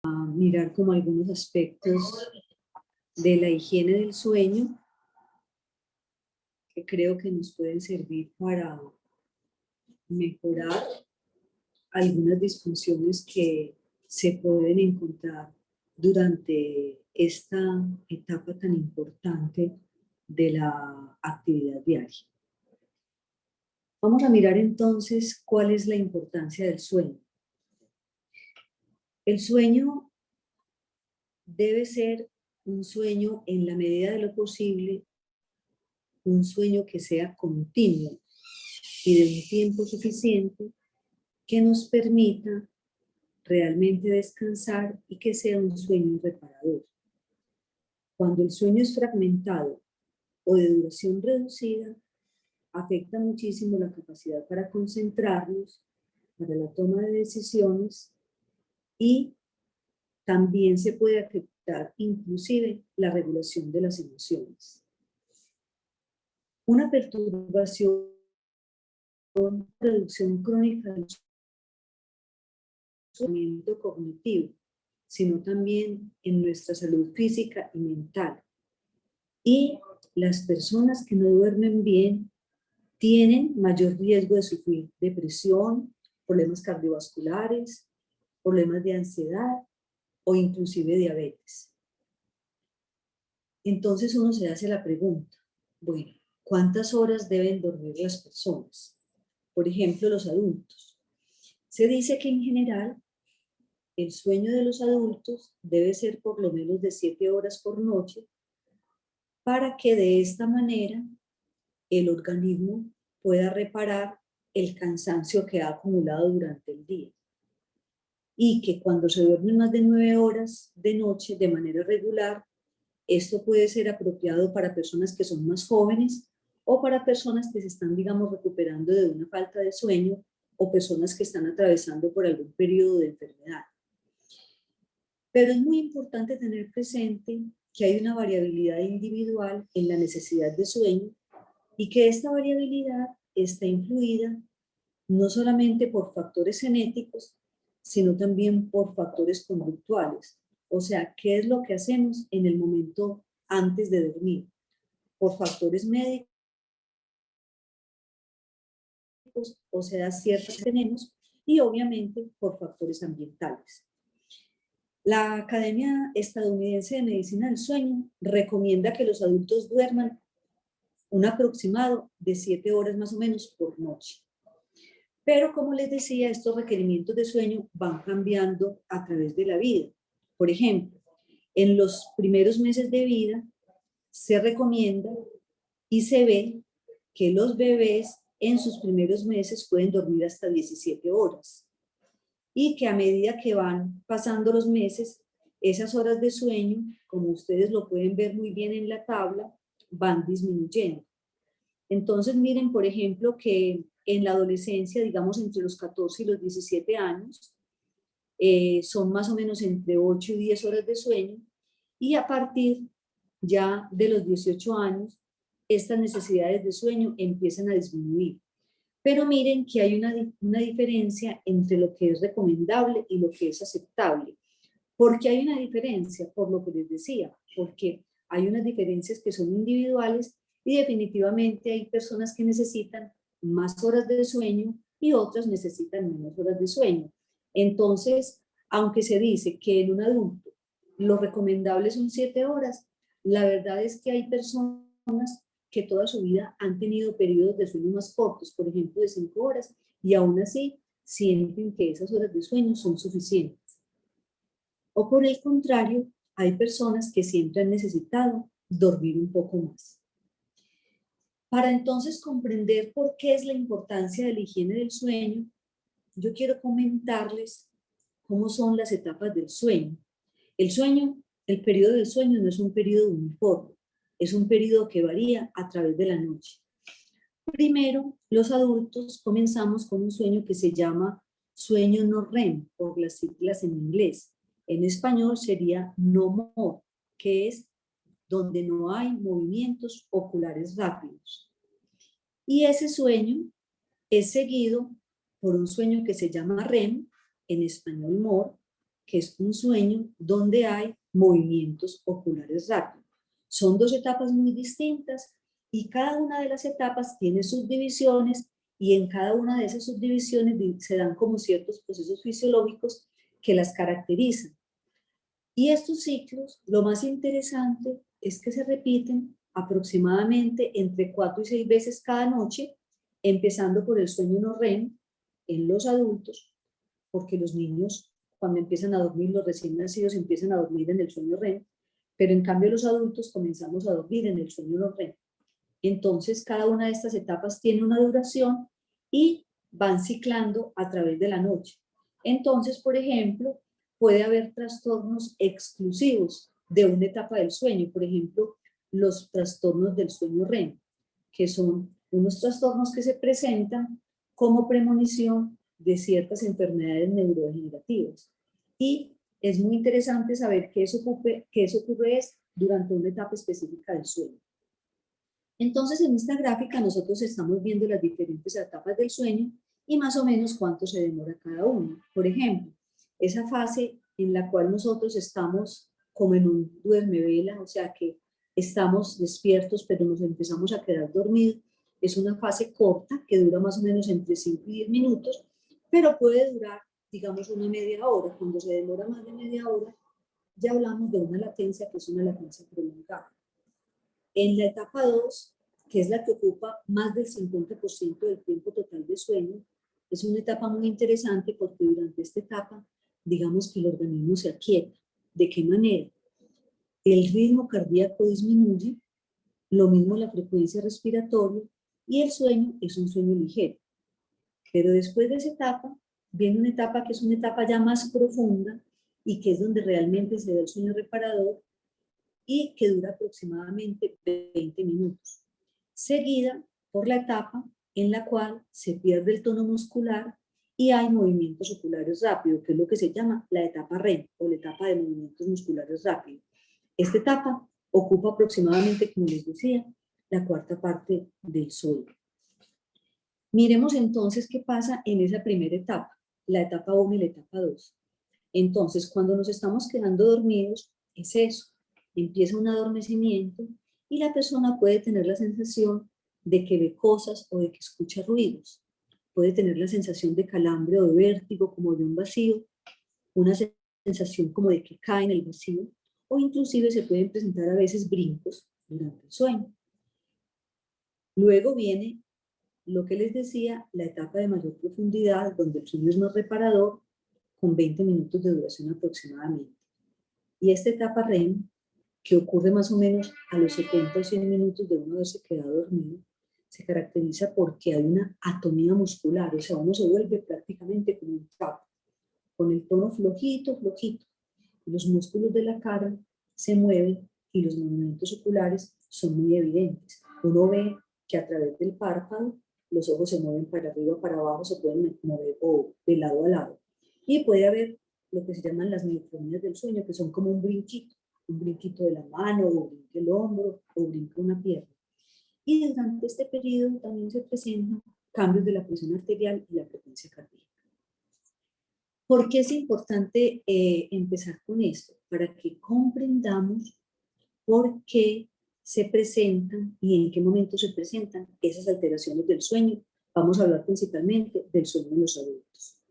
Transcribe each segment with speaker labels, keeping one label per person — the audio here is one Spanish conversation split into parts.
Speaker 1: mirar como algunos aspectos de la higiene del sueño que creo que nos pueden servir para mejorar algunas disfunciones que se pueden encontrar durante esta etapa tan importante de la actividad diaria. Vamos a mirar entonces cuál es la importancia del sueño. El sueño debe ser un sueño en la medida de lo posible, un sueño que sea continuo y de un tiempo suficiente que nos permita realmente descansar y que sea un sueño reparador. Cuando el sueño es fragmentado o de duración reducida, afecta muchísimo la capacidad para concentrarnos, para la toma de decisiones y también se puede afectar inclusive la regulación de las emociones. Una perturbación, reducción crónica del funcionamiento cognitivo, sino también en nuestra salud física y mental. Y las personas que no duermen bien tienen mayor riesgo de sufrir depresión, problemas cardiovasculares, problemas de ansiedad o inclusive diabetes. Entonces uno se hace la pregunta, bueno, ¿cuántas horas deben dormir las personas? Por ejemplo, los adultos. Se dice que en general el sueño de los adultos debe ser por lo menos de 7 horas por noche para que de esta manera el organismo pueda reparar el cansancio que ha acumulado durante el día. Y que cuando se duermen más de 9 horas de noche de manera regular, esto puede ser apropiado para personas que son más jóvenes o para personas que se están, digamos, recuperando de una falta de sueño o personas que están atravesando por algún periodo de enfermedad. Pero es muy importante tener presente que hay una variabilidad individual en la necesidad de sueño y que esta variabilidad está influida no solamente por factores genéticos, sino también por factores conductuales. O sea, ¿qué es lo que hacemos en el momento antes de dormir? Por factores médicos, o sea, ciertas que tenemos, y obviamente por factores ambientales. La Academia Estadounidense de Medicina del Sueño recomienda que los adultos duerman un aproximado de 7 horas más o menos por noche. Pero como les decía, estos requerimientos de sueño van cambiando a través de la vida. Por ejemplo, en los primeros meses de vida se recomienda y se ve que los bebés en sus primeros meses pueden dormir hasta 17 horas y que a medida que van pasando los meses, esas horas de sueño, como ustedes lo pueden ver muy bien en la tabla, van disminuyendo. Entonces miren, por ejemplo, que en la adolescencia, digamos entre los 14 y los 17 años, son más o menos entre 8 y 10 horas de sueño, y a partir ya de los 18 años, estas necesidades de sueño empiezan a disminuir. Pero miren que hay una diferencia entre lo que es recomendable y lo que es aceptable. ¿Por qué hay una diferencia? Por lo que les decía, porque hay unas diferencias que son individuales y definitivamente hay personas que necesitan más horas de sueño y otras necesitan menos horas de sueño. Entonces, aunque se dice que en un adulto lo recomendable son 7 horas, la verdad es que hay personas que toda su vida han tenido periodos de sueño más cortos, por ejemplo de 5 horas, y aún así sienten que esas horas de sueño son suficientes. O por el contrario, hay personas que siempre han necesitado dormir un poco más. Para entonces comprender por qué es la importancia de la higiene del sueño, yo quiero comentarles cómo son las etapas del sueño. El sueño, el periodo del sueño no es un periodo uniforme, es un periodo que varía a través de la noche. Primero, los adultos comenzamos con un sueño que se llama sueño no REM, por las siglas en inglés. En español sería no more, que es donde no hay movimientos oculares rápidos. Y ese sueño es seguido por un sueño que se llama REM, en español more, que es un sueño donde hay movimientos oculares rápidos. Son dos etapas muy distintas y cada una de las etapas tiene subdivisiones y en cada una de esas subdivisiones se dan como ciertos procesos fisiológicos que las caracterizan. Y estos ciclos, lo más interesante es que se repiten aproximadamente entre 4 y 6 veces cada noche, empezando por el sueño no REM en los adultos, porque los niños cuando empiezan a dormir, los recién nacidos empiezan a dormir en el sueño REM, pero en cambio los adultos comenzamos a dormir en el sueño no REM. Entonces cada una de estas etapas tiene una duración y van ciclando a través de la noche. Entonces, por ejemplo, puede haber trastornos exclusivos de una etapa del sueño, por ejemplo, los trastornos del sueño REM, que son unos trastornos que se presentan como premonición de ciertas enfermedades neurodegenerativas. Y es muy interesante saber que eso ocurre durante una etapa específica del sueño. Entonces, en esta gráfica nosotros estamos viendo las diferentes etapas del sueño y más o menos cuánto se demora cada una. Por ejemplo, esa fase en la cual nosotros estamos como en un duermevela, o sea que estamos despiertos pero nos empezamos a quedar dormidos, es una fase corta que dura más o menos entre 5 y 10 minutos, pero puede durar, digamos, una media hora. Cuando se demora más de media hora, ya hablamos de una latencia que es una latencia prolongada. En la etapa 2, que es la que ocupa más del 50% del tiempo total de sueño, es una etapa muy interesante porque durante esta etapa, digamos que el organismo se aquieta. ¿De qué manera? El ritmo cardíaco disminuye, lo mismo la frecuencia respiratoria, y el sueño es un sueño ligero. Pero después de esa etapa, viene una etapa que es una etapa ya más profunda y que es donde realmente se da el sueño reparador y que dura aproximadamente 20 minutos, seguida por la etapa en la cual se pierde el tono muscular y hay movimientos oculares rápidos, que es lo que se llama la etapa REM o la etapa de movimientos musculares rápidos. Esta etapa ocupa aproximadamente, como les decía, la cuarta parte del sueño. Miremos entonces qué pasa en esa primera etapa, la etapa 1 y la etapa 2. Entonces, cuando nos estamos quedando dormidos, es eso, empieza un adormecimiento y la persona puede tener la sensación de que ve cosas o de que escucha ruidos. Puede tener la sensación de calambre o de vértigo, como de un vacío, una sensación como de que cae en el vacío, o inclusive se pueden presentar a veces brincos durante el sueño. Luego viene lo que les decía, la etapa de mayor profundidad, donde el sueño es más reparador, con 20 minutos de duración aproximadamente. Y esta etapa REM, que ocurre más o menos a los 70 o 100 minutos de uno haberse quedado dormido, se caracteriza porque hay una atonía muscular, o sea, uno se vuelve prácticamente como un trapo, con el tono flojito, flojito. Los músculos de la cara se mueven y los movimientos oculares son muy evidentes. Uno ve que a través del párpado los ojos se mueven para arriba, para abajo, se pueden mover o de lado a lado. Y puede haber lo que se llaman las microfonías del sueño, que son como un brinquito de la mano, o brinque el hombro, o brinque una pierna. Y durante este periodo también se presentan cambios de la presión arterial y la frecuencia cardíaca. ¿Por qué es importante empezar con esto? Para que comprendamos por qué se presentan y en qué momento se presentan esas alteraciones del sueño. Vamos a hablar principalmente del sueño en los adultos.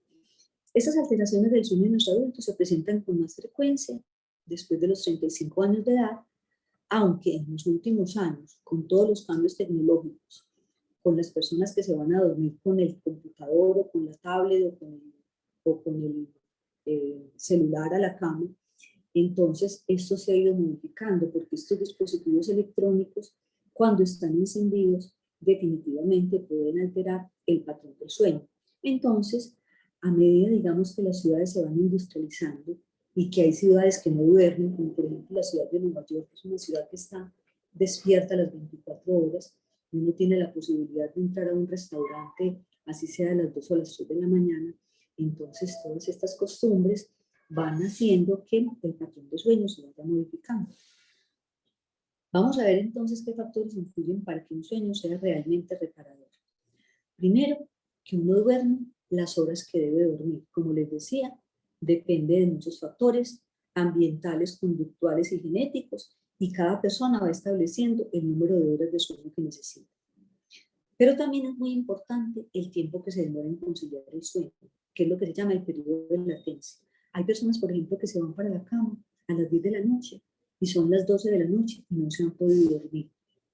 Speaker 1: Esas alteraciones del sueño en los adultos se presentan con más frecuencia después de los 35 años de edad, aunque en los últimos años, con todos los cambios tecnológicos, con las personas que se van a dormir con el computador o con la tablet o con el celular a la cama, entonces esto se ha ido modificando porque estos dispositivos electrónicos, cuando están encendidos, definitivamente pueden alterar el patrón del sueño. Entonces, a medida, digamos, que las ciudades se van industrializando y que hay ciudades que no duermen, como por ejemplo la ciudad de Nueva York, que es una ciudad que está despierta a las 24 horas, y uno tiene la posibilidad de entrar a un restaurante, así sea a las 2 o a las 3 de la mañana, entonces todas estas costumbres van haciendo que el patrón de sueño se vaya modificando. Vamos a ver entonces qué factores influyen para que un sueño sea realmente reparador. Primero, que uno duerme las horas que debe dormir. Como les decía, depende de muchos factores ambientales, conductuales y genéticos, y cada persona va estableciendo el número de horas de sueño que necesita. Pero también es muy importante el tiempo que se demora en conciliar el sueño, que es lo que se llama el periodo de latencia. Hay personas, por ejemplo, que se van para la cama a las 10 de la noche y son las 12 de la noche y no se han podido dormir.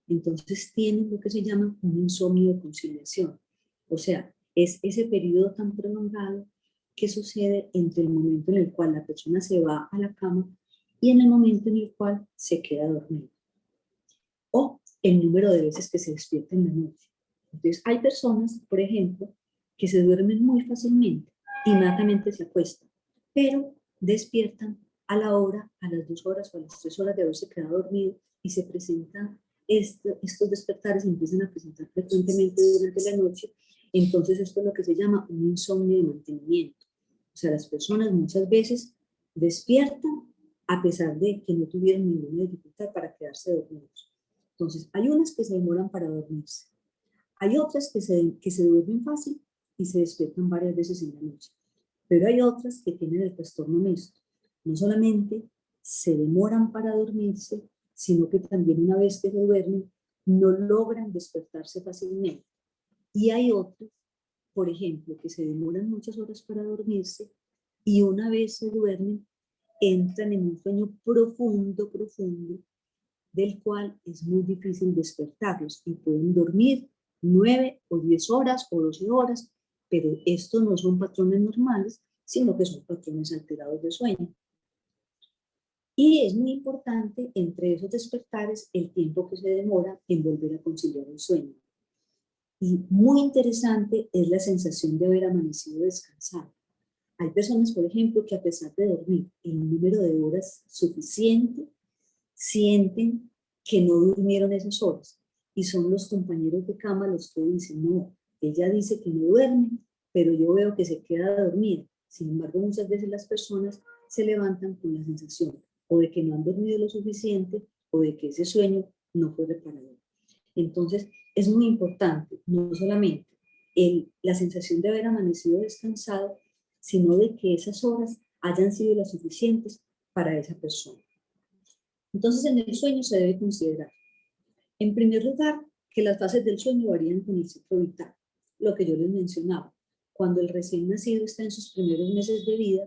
Speaker 1: Entonces tienen lo que se llama un insomnio de conciliación. O sea, es ese periodo tan prolongado que sucede entre el momento en el cual la persona se va a la cama y en el momento en el cual se queda dormido. O el número de veces que se despierta en la noche. Entonces, hay personas, por ejemplo, que se duermen muy fácilmente, inmediatamente se acuestan, pero despiertan a la hora, a las 2 horas o a las 3 horas de haberse quedado dormido y se presentan, estos despertares empiezan a presentar frecuentemente durante la noche. Entonces, esto es lo que se llama un insomnio de mantenimiento. O sea, las personas muchas veces despiertan a pesar de que no tuvieron ninguna dificultad para quedarse dormidos. Entonces, hay unas que se demoran para dormirse. Hay otras que se duermen fácil y se despiertan varias veces en la noche. Pero hay otras que tienen el trastorno mixto. No solamente se demoran para dormirse, sino que también una vez que se duermen, no logran despertarse fácilmente. Y hay otras, por ejemplo, que se demoran muchas horas para dormirse y una vez se duermen, entran en un sueño profundo, profundo, del cual es muy difícil despertarlos y pueden dormir 9 o 10 horas o 12 horas, pero estos no son patrones normales, sino que son patrones alterados de sueño. Y es muy importante entre esos despertares el tiempo que se demora en volver a conciliar el sueño. Y muy interesante es la sensación de haber amanecido descansado. Hay personas, por ejemplo, que a pesar de dormir el número de horas suficiente, sienten que no durmieron esas horas. Y son los compañeros de cama los que dicen, no, ella dice que no duerme, pero yo veo que se queda dormida. Sin embargo, muchas veces las personas se levantan con la sensación o de que no han dormido lo suficiente o de que ese sueño no fue reparador. Entonces, es muy importante, no solamente la sensación de haber amanecido descansado, sino de que esas horas hayan sido las suficientes para esa persona. Entonces, en el sueño se debe considerar, en primer lugar, que las fases del sueño varían con el ciclo vital, lo que yo les mencionaba. Cuando el recién nacido está en sus primeros meses de vida,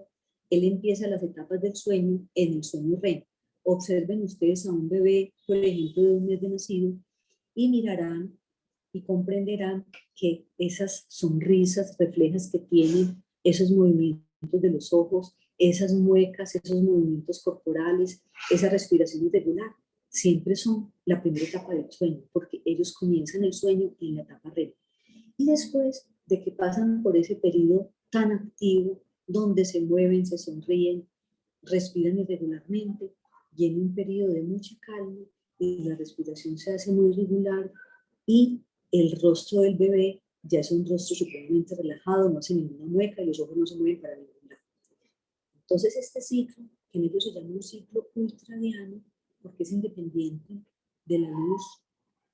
Speaker 1: él empieza las etapas del sueño en el sueño REM. Observen ustedes a un bebé, por ejemplo, de un mes de nacido, y mirarán y comprenderán que esas sonrisas reflejas que tienen, esos movimientos de los ojos, esas muecas, esos movimientos corporales, esa respiración irregular, siempre son la primera etapa del sueño, porque ellos comienzan el sueño en la etapa REM. Y después de que pasan por ese periodo tan activo, donde se mueven, se sonríen, respiran irregularmente, viene un periodo de mucha calma y la respiración se hace muy regular y el rostro del bebé ya es un rostro supremamente relajado, no hace ninguna mueca y los ojos no se mueven para ningún lado. Entonces este ciclo, que en ellos se llama un ciclo ultradiano, porque es independiente de la luz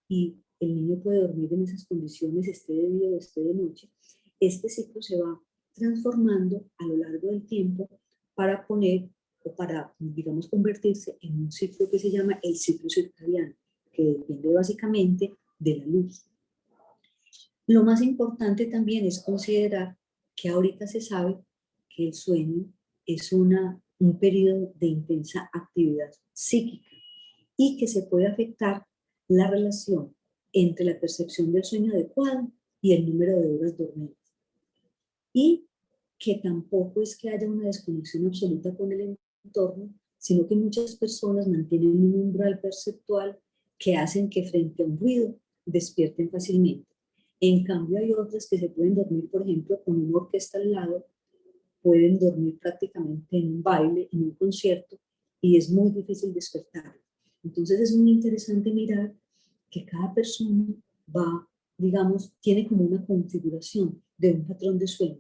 Speaker 1: y el niño puede dormir en esas condiciones, esté de día o esté de noche, este ciclo se va transformando a lo largo del tiempo para poner o para, digamos, convertirse en un ciclo que se llama el ciclo circadiano, que depende básicamente de la luz. Lo más importante también es considerar que ahorita se sabe que el sueño es un periodo de intensa actividad psíquica y que se puede afectar la relación entre la percepción del sueño adecuado y el número de horas dormidas. Y que tampoco es que haya una desconexión absoluta con el entorno, sino que muchas personas mantienen un umbral perceptual que hacen que frente a un ruido despierten fácilmente. En cambio hay otras que se pueden dormir, por ejemplo, con una orquesta al lado, pueden dormir prácticamente en un baile, en un concierto, y es muy difícil despertar. Entonces es muy interesante mirar que cada persona va, digamos, tiene como una configuración de un patrón de sueño.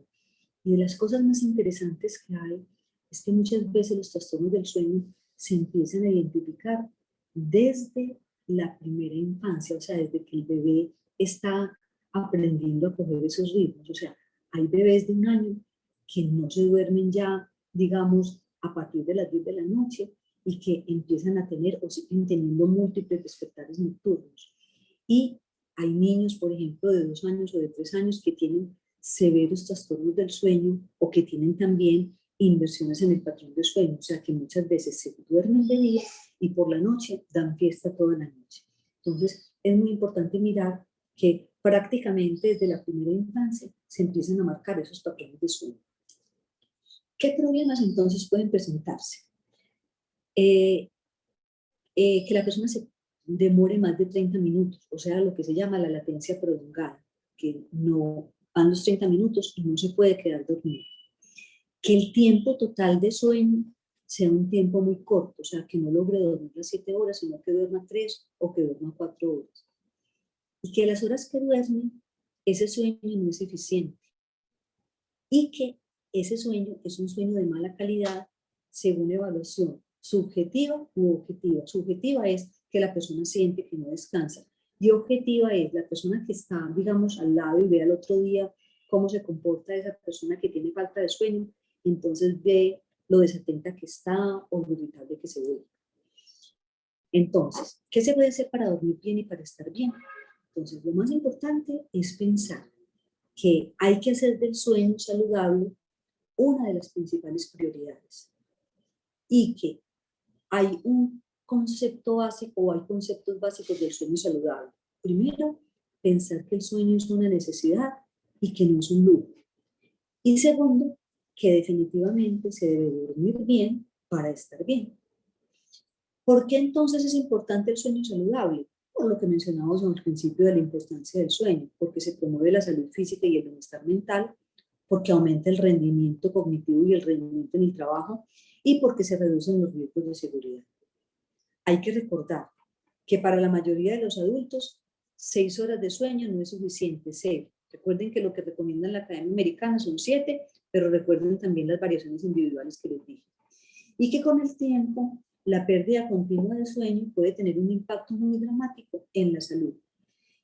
Speaker 1: Y de las cosas más interesantes que hay es que muchas veces los trastornos del sueño se empiezan a identificar desde la primera infancia, o sea, desde que el bebé está aprendiendo a coger esos ritmos. O sea, hay bebés de 1 año que no se duermen ya digamos, a partir de las 10 de la noche y que empiezan a tener o siguen teniendo múltiples despertares nocturnos. Y hay niños, por ejemplo, de 2 años o de 3 años que tienen severos trastornos del sueño o que tienen también inversiones en el patrón de sueño, o sea que muchas veces se duermen de día y por la noche dan fiesta toda la noche. Entonces es muy importante mirar que prácticamente desde la primera infancia se empiezan a marcar esos patrones de sueño. ¿Qué problemas entonces pueden presentarse? Que la persona se demore más de 30 minutos, o sea, lo que se llama la latencia prolongada, que no van los 30 minutos y no se puede quedar dormido. Que el tiempo total de sueño sea un tiempo muy corto, o sea, que no logre dormir las 7 horas, sino que duerma 3 o que duerma 4 horas. Y que las horas que duerme, ese sueño no es eficiente. Y que ese sueño es un sueño de mala calidad según evaluación subjetiva u objetiva. Subjetiva es que la persona siente que no descansa y objetiva es la persona que está, digamos, al lado y ve al otro día cómo se comporta esa persona que tiene falta de sueño, entonces ve lo desatenta que está o lo irritable que se ve. Entonces, ¿qué se puede hacer para dormir bien y para estar bien? Entonces, lo más importante es pensar que hay que hacer del sueño saludable una de las principales prioridades y que hay un concepto básico o hay conceptos básicos del sueño saludable. Primero, pensar que el sueño es una necesidad y que no es un lujo. Y segundo, que definitivamente se debe dormir bien para estar bien. ¿Por qué entonces es importante el sueño saludable? Por lo que mencionamos al principio de la importancia del sueño, porque se promueve la salud física y el bienestar mental, porque aumenta el rendimiento cognitivo y el rendimiento en el trabajo, y porque se reducen los riesgos de seguridad. Hay que recordar que para la mayoría de los adultos, 6 horas de sueño no es suficiente, 6. Recuerden que lo que recomienda la Academia Americana son 7, pero recuerden también las variaciones individuales que les dije. Y que con el tiempo, la pérdida continua de sueño puede tener un impacto muy dramático en la salud.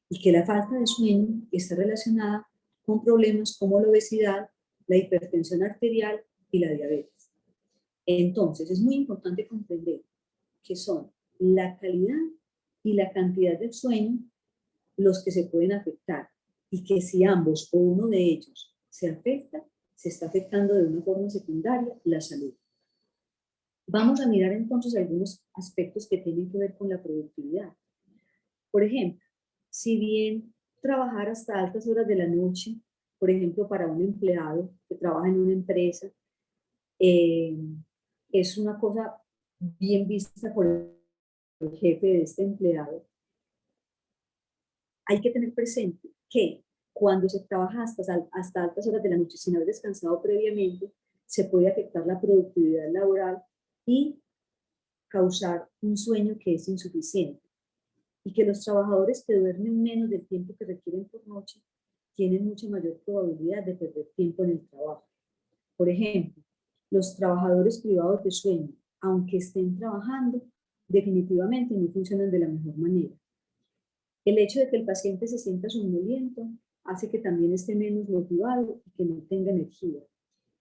Speaker 1: Y que la falta de sueño está relacionada con problemas como la obesidad, la hipertensión arterial y la diabetes. Entonces, es muy importante comprender que son la calidad y la cantidad del sueño los que se pueden afectar y que si ambos o uno de ellos se afecta, se está afectando de una forma secundaria la salud. Vamos a mirar entonces algunos aspectos que tienen que ver con la productividad. Por ejemplo, si bien trabajar hasta altas horas de la noche, por ejemplo, para un empleado que trabaja en una empresa, es una cosa bien vista por el jefe de este empleado, hay que tener presente que cuando se trabaja hasta altas horas de la noche sin haber descansado previamente, se puede afectar la productividad laboral y causar un sueño que es insuficiente. Y que los trabajadores que duermen menos del tiempo que requieren por noche tienen mucha mayor probabilidad de perder tiempo en el trabajo. Por ejemplo, los trabajadores privados de sueño, aunque estén trabajando, definitivamente no funcionan de la mejor manera. El hecho de que el paciente se sienta somnoliento hace que también esté menos motivado y que no tenga energía.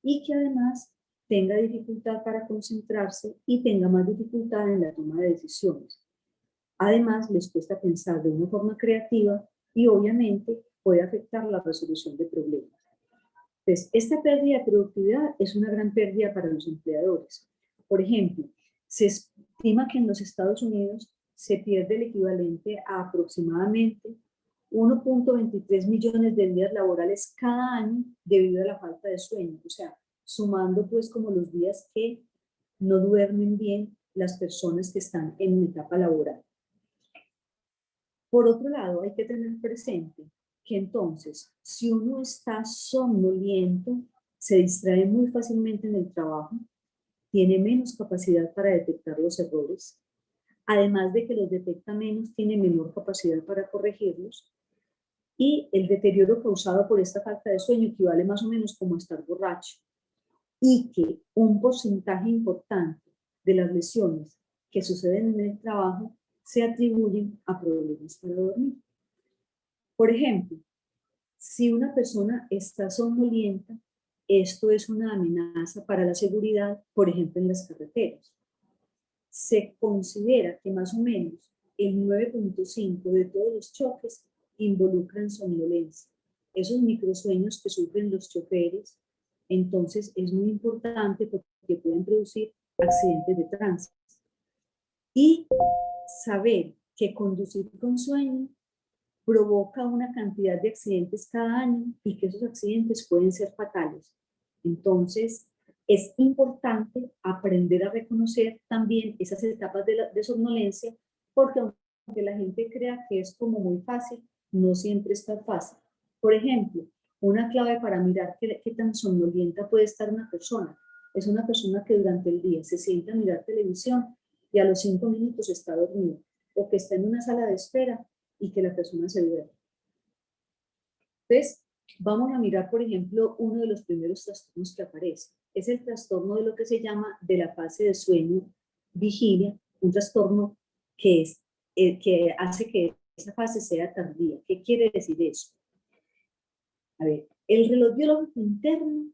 Speaker 1: Y que además tenga dificultad para concentrarse y tenga más dificultad en la toma de decisiones. Además, les cuesta pensar de una forma creativa y obviamente puede afectar la resolución de problemas. Entonces, esta pérdida de productividad es una gran pérdida para los empleadores. Por ejemplo, se estima que en los Estados Unidos se pierde el equivalente a aproximadamente 1.23 millones de días laborales cada año debido a la falta de sueño. O sea, sumando pues como los días que no duermen bien las personas que están en etapa laboral. Por otro lado, hay que tener presente que entonces, si uno está somnoliento, se distrae muy fácilmente en el trabajo, tiene menos capacidad para detectar los errores, además de que los detecta menos, tiene menor capacidad para corregirlos, y el deterioro causado por esta falta de sueño equivale más o menos como a estar borracho, y que un porcentaje importante de las lesiones que suceden en el trabajo se atribuyen a problemas para dormir. Por ejemplo, si una persona está somnolienta, esto es una amenaza para la seguridad, por ejemplo, en las carreteras. Se considera que más o menos el 9.5 de todos los choques involucran somnolencia. Esos microsueños que sufren los choferes, entonces es muy importante porque pueden producir accidentes de tránsito. Y saber que conducir con sueño provoca una cantidad de accidentes cada año y que esos accidentes pueden ser fatales. Entonces, es importante aprender a reconocer también esas etapas de somnolencia, porque aunque la gente crea que es como muy fácil, no siempre es tan fácil. Por ejemplo, una clave para mirar qué tan somnolienta puede estar una persona es una persona que durante el día se sienta a mirar televisión y a los 5 minutos está dormida, o que está en una sala de espera y que la persona se duerme. Entonces, vamos a mirar, por ejemplo, uno de los primeros trastornos que aparece. Es el trastorno de lo que se llama de la fase de sueño vigilia, un trastorno que hace que esa fase sea tardía. ¿Qué quiere decir eso? A ver, el reloj biológico interno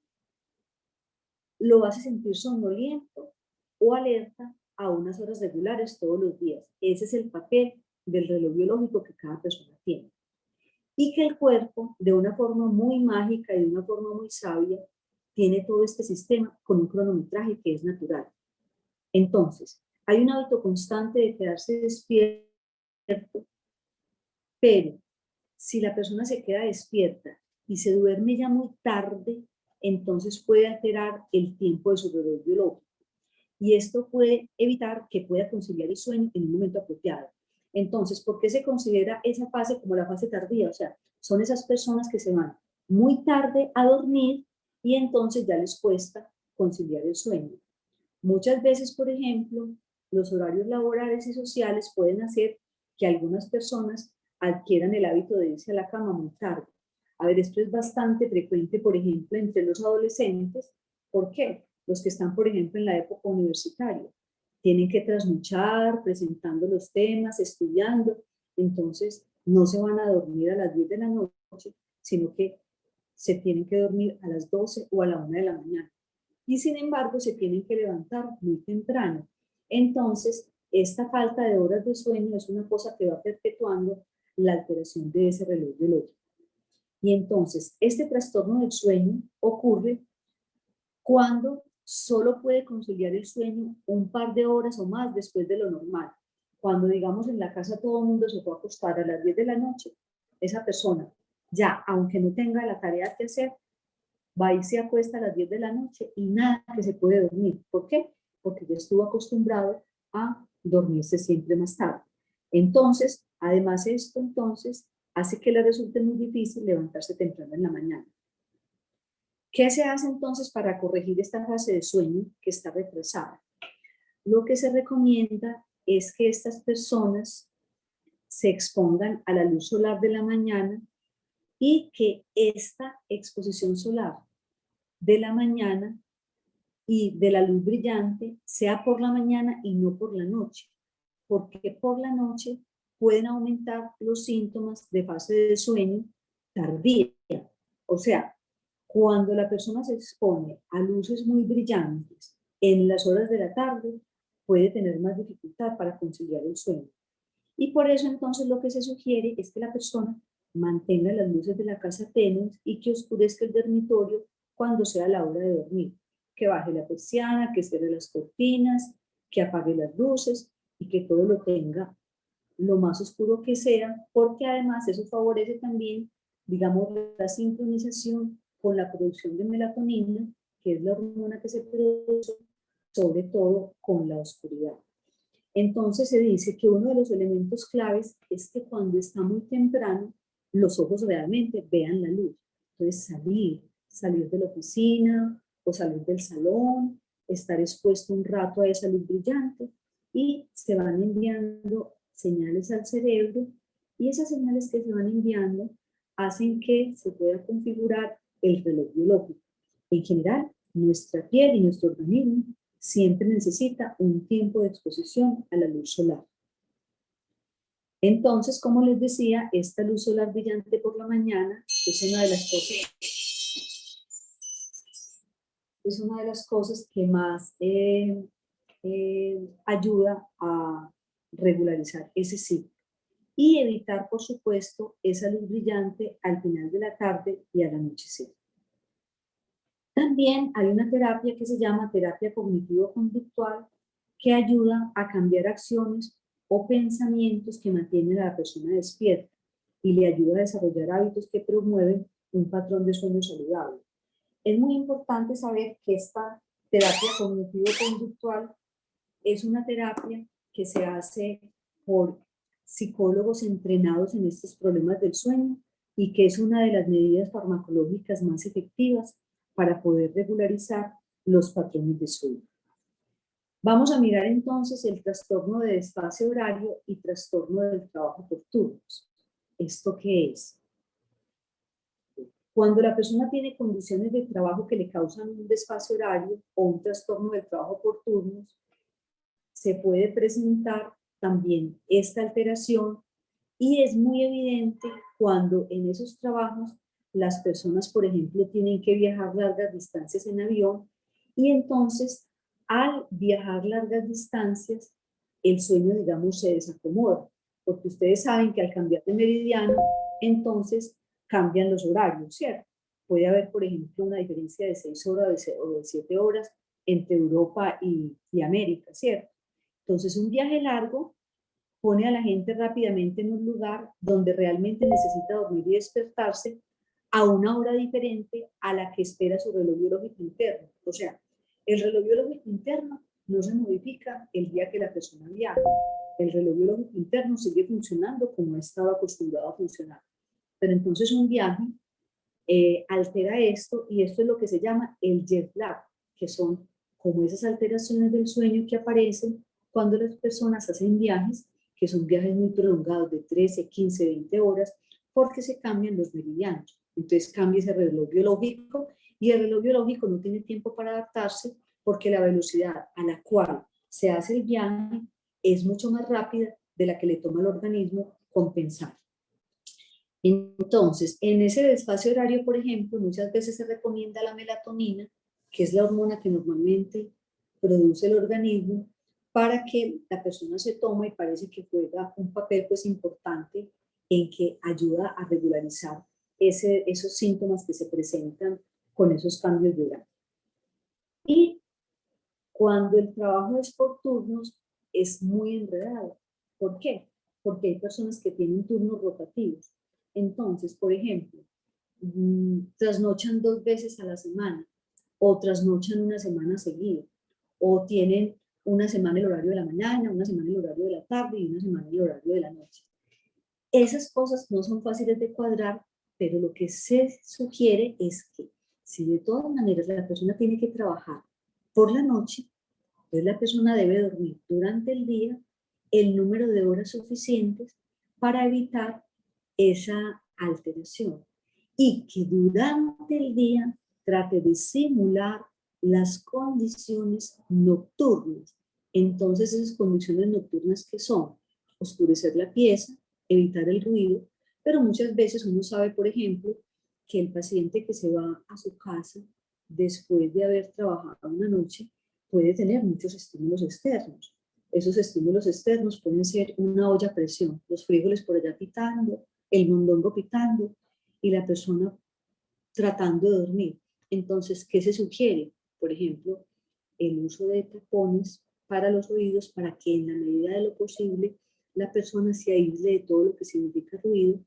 Speaker 1: lo hace sentir somnoliento o alerta a unas horas regulares todos los días. Ese es el papel del reloj biológico que cada persona tiene. Y que el cuerpo, de una forma muy mágica y de una forma muy sabia, tiene todo este sistema con un cronometraje que es natural. Entonces, hay un hábito constante de quedarse despierto, pero si la persona se queda despierta y se duerme ya muy tarde, entonces puede alterar el tiempo de su reloj biológico. Y esto puede evitar que pueda conciliar el sueño en un momento apropiado. Entonces, ¿por qué se considera esa fase como la fase tardía? O sea, son esas personas que se van muy tarde a dormir y entonces ya les cuesta conciliar el sueño. Muchas veces, por ejemplo, los horarios laborales y sociales pueden hacer que algunas personas adquieran el hábito de irse a la cama muy tarde. A ver, esto es bastante frecuente, por ejemplo, entre los adolescentes. ¿Por qué? Los que están, por ejemplo, en la época universitaria. Tienen que trasnochar, presentando los temas, estudiando. Entonces, no se van a dormir a las 10 de la noche, sino que se tienen que dormir a las 12 o a la 1 de la mañana. Y sin embargo, se tienen que levantar muy temprano. Entonces, esta falta de horas de sueño es una cosa que va perpetuando la alteración de ese reloj biológico. Y entonces, este trastorno del sueño ocurre cuando solo puede conciliar el sueño un par de horas o más después de lo normal. Cuando, digamos, en la casa todo el mundo se fue a acostar a las 10 de la noche, esa persona ya, aunque no tenga la tarea que hacer, va y se acuesta a las 10 de la noche y nada que se puede dormir. ¿Por qué? Porque ya estuvo acostumbrado a dormirse siempre más tarde. Entonces, además esto entonces hace que le resulte muy difícil levantarse temprano en la mañana. ¿Qué se hace entonces para corregir esta fase de sueño que está retrasada? Lo que se recomienda es que estas personas se expongan a la luz solar de la mañana y que esta exposición solar de la mañana y de la luz brillante sea por la mañana y no por la noche, porque por la noche pueden aumentar los síntomas de fase de sueño tardía. O sea, cuando la persona se expone a luces muy brillantes en las horas de la tarde, puede tener más dificultad para conciliar el sueño. Y por eso entonces lo que se sugiere es que la persona mantenga las luces de la casa tenues y que oscurezca el dormitorio cuando sea la hora de dormir. Que baje la persiana, que cierre las cortinas, que apague las luces y que todo lo tenga lo más oscuro que sea, porque además eso favorece también, digamos, la sincronización con la producción de melatonina, que es la hormona que se produce, sobre todo con la oscuridad. Entonces se dice que uno de los elementos claves es que cuando está muy temprano, los ojos realmente vean la luz. Entonces salir de la oficina o salir del salón, estar expuesto un rato a esa luz brillante y se van enviando señales al cerebro y esas señales que se van enviando hacen que se pueda configurar el reloj biológico. En general, nuestra piel y nuestro organismo siempre necesita un tiempo de exposición a la luz solar. Entonces, como les decía, esta luz solar brillante por la mañana es una de las cosas es una de las cosas que más ayuda a regularizar ese ciclo. Y evitar, por supuesto, esa luz brillante al final de la tarde y al anochecer. También hay una terapia que se llama terapia cognitivo-conductual que ayuda a cambiar acciones o pensamientos que mantienen a la persona despierta y le ayuda a desarrollar hábitos que promueven un patrón de sueño saludable. Es muy importante saber que esta terapia cognitivo-conductual es una terapia que se hace por psicólogos entrenados en estos problemas del sueño y que es una de las medidas farmacológicas más efectivas para poder regularizar los patrones de sueño. Vamos a mirar entonces el trastorno de desfase horario y trastorno del trabajo por turnos. ¿Esto qué es? Cuando la persona tiene condiciones de trabajo que le causan un desfase horario o un trastorno del trabajo por turnos, se puede presentar también esta alteración y es muy evidente cuando en esos trabajos las personas, por ejemplo, tienen que viajar largas distancias en avión y entonces al viajar largas distancias el sueño, digamos, se desacomoda, porque ustedes saben que al cambiar de meridiano, entonces cambian los horarios, ¿cierto? Puede haber, por ejemplo, una diferencia de 6 horas o de 7 horas entre Europa y América, ¿cierto? Entonces, un viaje largo pone a la gente rápidamente en un lugar donde realmente necesita dormir y despertarse a una hora diferente a la que espera su reloj biológico interno. O sea, el reloj biológico interno no se modifica el día que la persona viaja. El reloj biológico interno sigue funcionando como estaba acostumbrado a funcionar. Pero entonces un viaje altera esto y esto es lo que se llama el jet lag, que son como esas alteraciones del sueño que aparecen cuando las personas hacen viajes, que son viajes muy prolongados de 13, 15, 20 horas, porque se cambian los meridianos. Entonces cambia ese reloj biológico y el reloj biológico no tiene tiempo para adaptarse porque la velocidad a la cual se hace el viaje es mucho más rápida de la que le toma al organismo compensar. Entonces, en ese desfase horario, por ejemplo, muchas veces se recomienda la melatonina, que es la hormona que normalmente produce el organismo, para que la persona se toma y parece que juega un papel pues importante en que ayuda a regularizar esos síntomas que se presentan con esos cambios de horario. Y cuando el trabajo es por turnos, es muy enredado. ¿Por qué? Porque hay personas que tienen turnos rotativos. Entonces, por ejemplo, trasnochan 2 veces a la semana, o trasnochan una semana seguida, o tienen una semana el horario de la mañana, una semana el horario de la tarde y una semana el horario de la noche. Esas cosas no son fáciles de cuadrar, pero lo que se sugiere es que si de todas maneras la persona tiene que trabajar por la noche, pues la persona debe dormir durante el día el número de horas suficientes para evitar esa alteración y que durante el día trate de simular las condiciones nocturnas. Entonces esas condiciones nocturnas que son oscurecer la pieza, evitar el ruido, pero muchas veces uno sabe, por ejemplo, que el paciente que se va a su casa después de haber trabajado una noche puede tener muchos estímulos externos. Esos estímulos externos pueden ser una olla a presión, los frijoles por allá pitando, el mondongo pitando y la persona tratando de dormir. Entonces, ¿qué se sugiere? Por ejemplo, el uso de tapones para los oídos para que en la medida de lo posible la persona se aísle de todo lo que significa ruido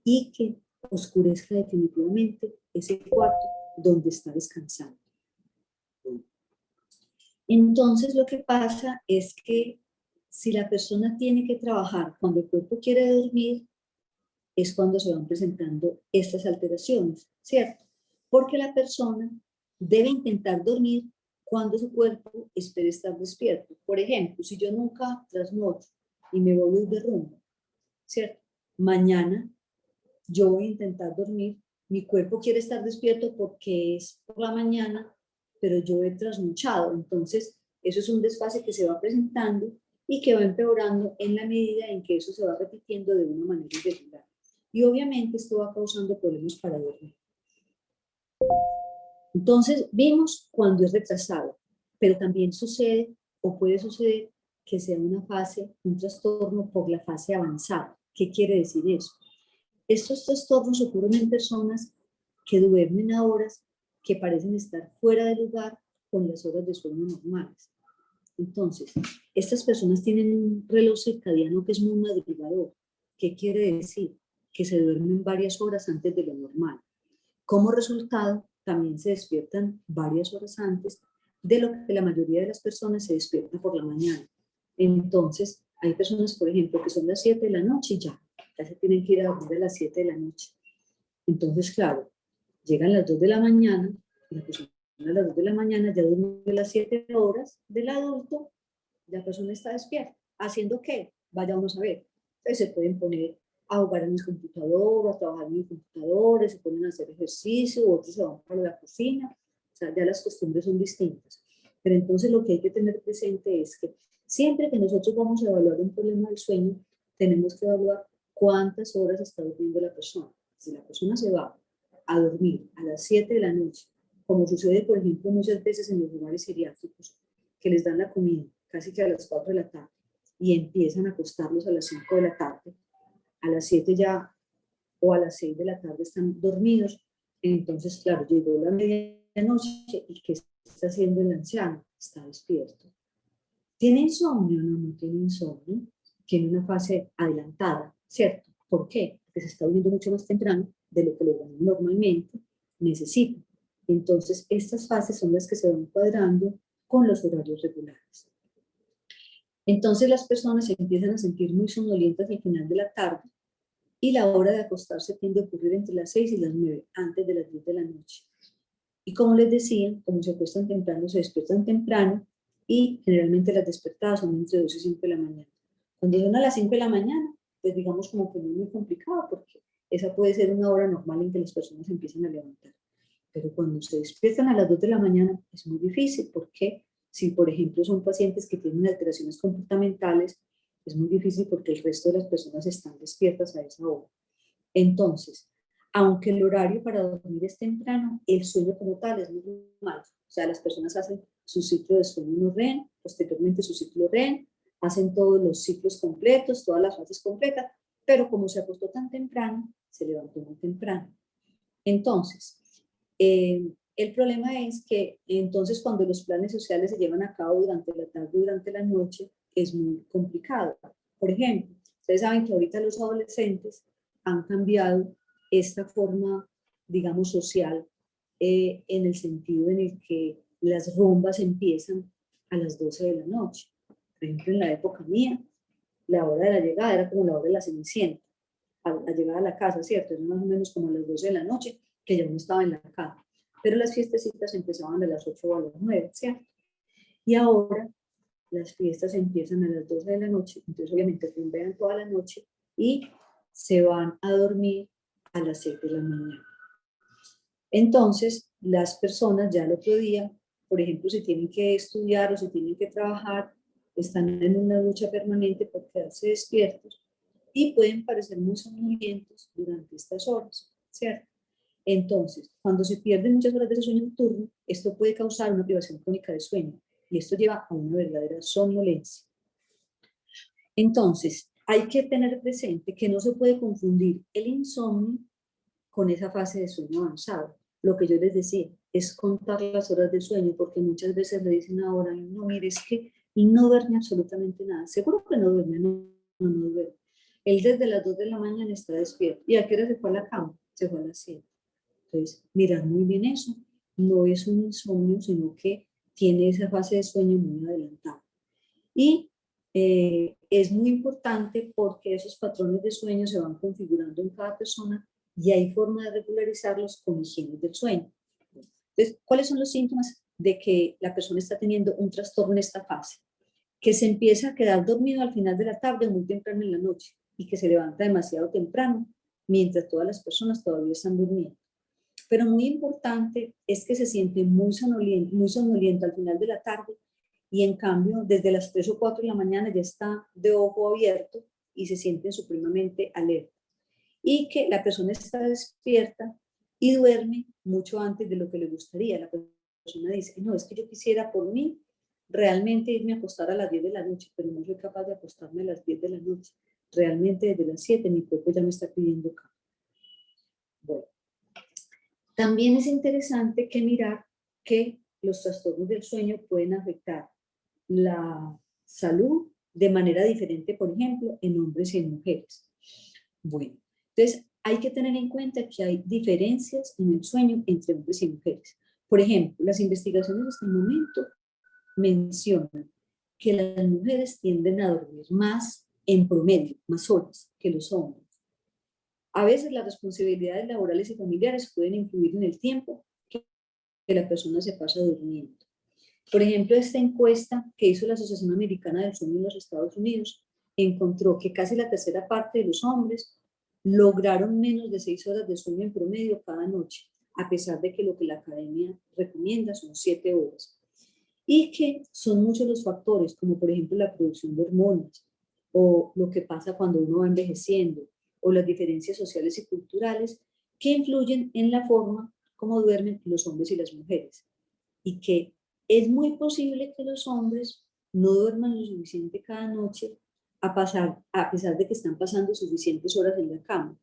Speaker 1: y que oscurezca definitivamente ese cuarto donde está descansando. Entonces lo que pasa es que si la persona tiene que trabajar cuando el cuerpo quiere dormir, es cuando se van presentando estas alteraciones, ¿cierto? Porque la persona debe intentar dormir cuando su cuerpo espere estar despierto. Por ejemplo, si yo nunca trasnocho y me voy de rumbo, ¿cierto? Mañana yo voy a intentar dormir, mi cuerpo quiere estar despierto porque es por la mañana, pero yo he trasnochado. Entonces, eso es un desfase que se va presentando y que va empeorando en la medida en que eso se va repitiendo de una manera irregular. Y obviamente esto va causando problemas para dormir. Entonces, vimos cuando es retrasado, pero también sucede o puede suceder que sea una fase, un trastorno por la fase avanzada. ¿Qué quiere decir eso? Estos trastornos ocurren en personas que duermen a horas que parecen estar fuera de lugar con las horas de sueño normales. Entonces, estas personas tienen un reloj circadiano que es muy madrugador. ¿Qué quiere decir? Que se duermen varias horas antes de lo normal. Como resultado, también se despiertan varias horas antes de lo que la mayoría de las personas se despiertan por la mañana. Entonces, hay personas, por ejemplo, que son las 7 de la noche y ya se tienen que ir a dormir a las 7 de la noche. Entonces, claro, llegan las 2 de la mañana, y la persona a las 2 de la mañana ya duerme las 7 horas del adulto, la persona está despierta. ¿Haciendo qué? Vaya uno a saber. Entonces se pueden poner a jugar en el computador, a trabajar en el computador, se ponen a hacer ejercicio, otros se van para la cocina. O sea, ya las costumbres son distintas. Pero entonces lo que hay que tener presente es que siempre que nosotros vamos a evaluar un problema del sueño, tenemos que evaluar cuántas horas está durmiendo la persona. Si la persona se va a dormir a las 7 de la noche, como sucede, por ejemplo, muchas veces en los lugares geriátricos, que les dan la comida casi que a las 4 de la tarde y empiezan a acostarlos a las 5 de la tarde, a las 7 ya o a las 6 de la tarde están dormidos, entonces, claro, llegó la medianoche y ¿qué está haciendo el anciano? Está despierto. ¿Tiene insomnio? No, no tiene insomnio. Tiene una fase adelantada, ¿cierto? ¿Por qué? Porque se está durmiendo mucho más temprano de lo que el organismo normalmente necesita. Entonces, estas fases son las que se van cuadrando con los horarios regulares. Entonces, las personas se empiezan a sentir muy somnolientas al final de la tarde y la hora de acostarse tiende a ocurrir entre las 6 y las 9, antes de las 10 de la noche. Y como les decía, como se acuestan temprano, se despiertan temprano y generalmente las despertadas son entre 2 y 5 de la mañana. Cuando son a las 5 de la mañana, pues digamos como que no es muy complicado porque esa puede ser una hora normal en que las personas empiezan a levantar. Pero cuando se despiertan a las 2 de la mañana es muy difícil. ¿Por qué? Si, por ejemplo, son pacientes que tienen alteraciones comportamentales, es muy difícil porque el resto de las personas están despiertas a esa hora. Entonces, aunque el horario para dormir es temprano, el sueño como tal es muy normal. O sea, las personas hacen su ciclo de sueño REM, posteriormente su ciclo REM, hacen todos los ciclos completos, todas las fases completas, pero como se acostó tan temprano, se levantó muy temprano. Entonces, el problema es que entonces cuando los planes sociales se llevan a cabo durante la tarde, durante la noche, es muy complicado. Por ejemplo, ustedes saben que ahorita los adolescentes han cambiado esta forma, digamos, social, en el sentido en el que las rumbas empiezan a las 12 de la noche. Por ejemplo, en la época mía, la hora de la llegada era como la hora de la cenicienta, a llegar a la casa, ¿cierto? Era más o menos como a las 12 de la noche, que ya uno estaba en la casa. Pero las fiestecitas empezaban a las 8 o a las 9, ¿cierto? Y ahora las fiestas empiezan a las 12 de la noche, entonces obviamente rumbean toda la noche y se van a dormir a las 7 de la mañana. Entonces, las personas ya el otro día, por ejemplo, si tienen que estudiar o si tienen que trabajar, están en una lucha permanente por quedarse despiertos y pueden parecer muy somnolientos durante estas horas, ¿cierto? Entonces, cuando se pierden muchas horas de sueño nocturno, esto puede causar una privación crónica de sueño y esto lleva a una verdadera somnolencia. Entonces, hay que tener presente que no se puede confundir el insomnio con esa fase de sueño avanzado. Lo que yo les decía es contar las horas de sueño, porque muchas veces le dicen ahora, no, mire, es que no duerme absolutamente nada. Seguro que no duerme, no duerme. Él desde las 2 de la mañana está despierto. ¿Y a qué hora se fue a la cama? Se fue a las 7. Entonces, mirar muy bien eso. No es un insomnio, sino que tiene esa fase de sueño muy adelantada. Y es muy importante porque esos patrones de sueño se van configurando en cada persona y hay forma de regularizarlos con higiene del sueño. Entonces, ¿cuáles son los síntomas de que la persona está teniendo un trastorno en esta fase? Que se empieza a quedar dormido al final de la tarde o muy temprano en la noche y que se levanta demasiado temprano mientras todas las personas todavía están durmiendo. Pero muy importante es que se siente muy somnoliento al final de la tarde y en cambio desde las 3 o 4 de la mañana ya está de ojo abierto y se siente supremamente alerta. Y que la persona está despierta y duerme mucho antes de lo que le gustaría. La persona dice, no, es que yo quisiera por mí realmente irme a acostar a las 10 de la noche, pero no soy capaz de acostarme a las 10 de la noche. Realmente desde las 7 mi cuerpo ya me está pidiendo cama. Bueno, también es interesante que mirar que los trastornos del sueño pueden afectar la salud de manera diferente, por ejemplo, en hombres y en mujeres. Bueno, entonces hay que tener en cuenta que hay diferencias en el sueño entre hombres y mujeres. Por ejemplo, las investigaciones hasta el momento mencionan que las mujeres tienden a dormir más en promedio, más horas que los hombres. A veces las responsabilidades laborales y familiares pueden influir en el tiempo que la persona se pasa durmiendo. Por ejemplo, esta encuesta que hizo la Asociación Americana del Sueño en los Estados Unidos encontró que casi la tercera parte de los hombres lograron menos de 6 horas de sueño en promedio cada noche, a pesar de que lo que la academia recomienda son 7 horas. Y que son muchos los factores, como por ejemplo la producción de hormonas, o lo que pasa cuando uno va envejeciendo, o las diferencias sociales y culturales que influyen en la forma como duermen los hombres y las mujeres. Y que es muy posible que los hombres no duerman lo suficiente cada noche a pesar de que están pasando suficientes horas en la cama.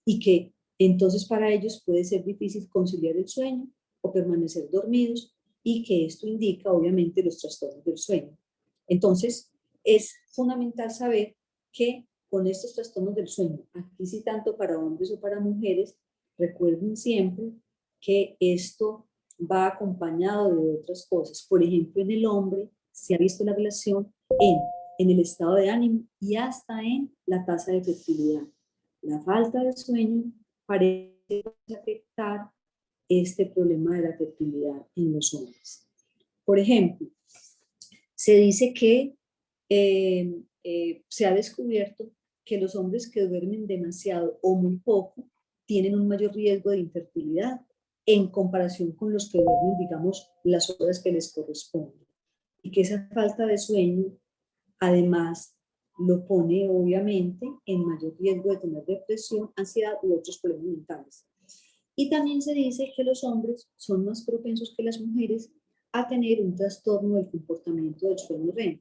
Speaker 1: Y que entonces para ellos puede ser difícil conciliar el sueño o permanecer dormidos, y que esto indica obviamente los trastornos del sueño. Entonces es fundamental saber que con estos trastornos del sueño, aquí sí tanto para hombres o para mujeres, recuerden siempre que esto va acompañado de otras cosas. Por ejemplo, en el hombre se ha visto la relación en el estado de ánimo y hasta en la tasa de fertilidad. La falta de sueño parece afectar este problema de la fertilidad en los hombres. Por ejemplo, se dice que se ha descubierto que los hombres que duermen demasiado o muy poco tienen un mayor riesgo de infertilidad en comparación con los que duermen, digamos, las horas que les corresponden. Y que esa falta de sueño, además, lo pone obviamente en mayor riesgo de tener depresión, ansiedad u otros problemas mentales. Y también se dice que los hombres son más propensos que las mujeres a tener un trastorno del comportamiento del sueño REM,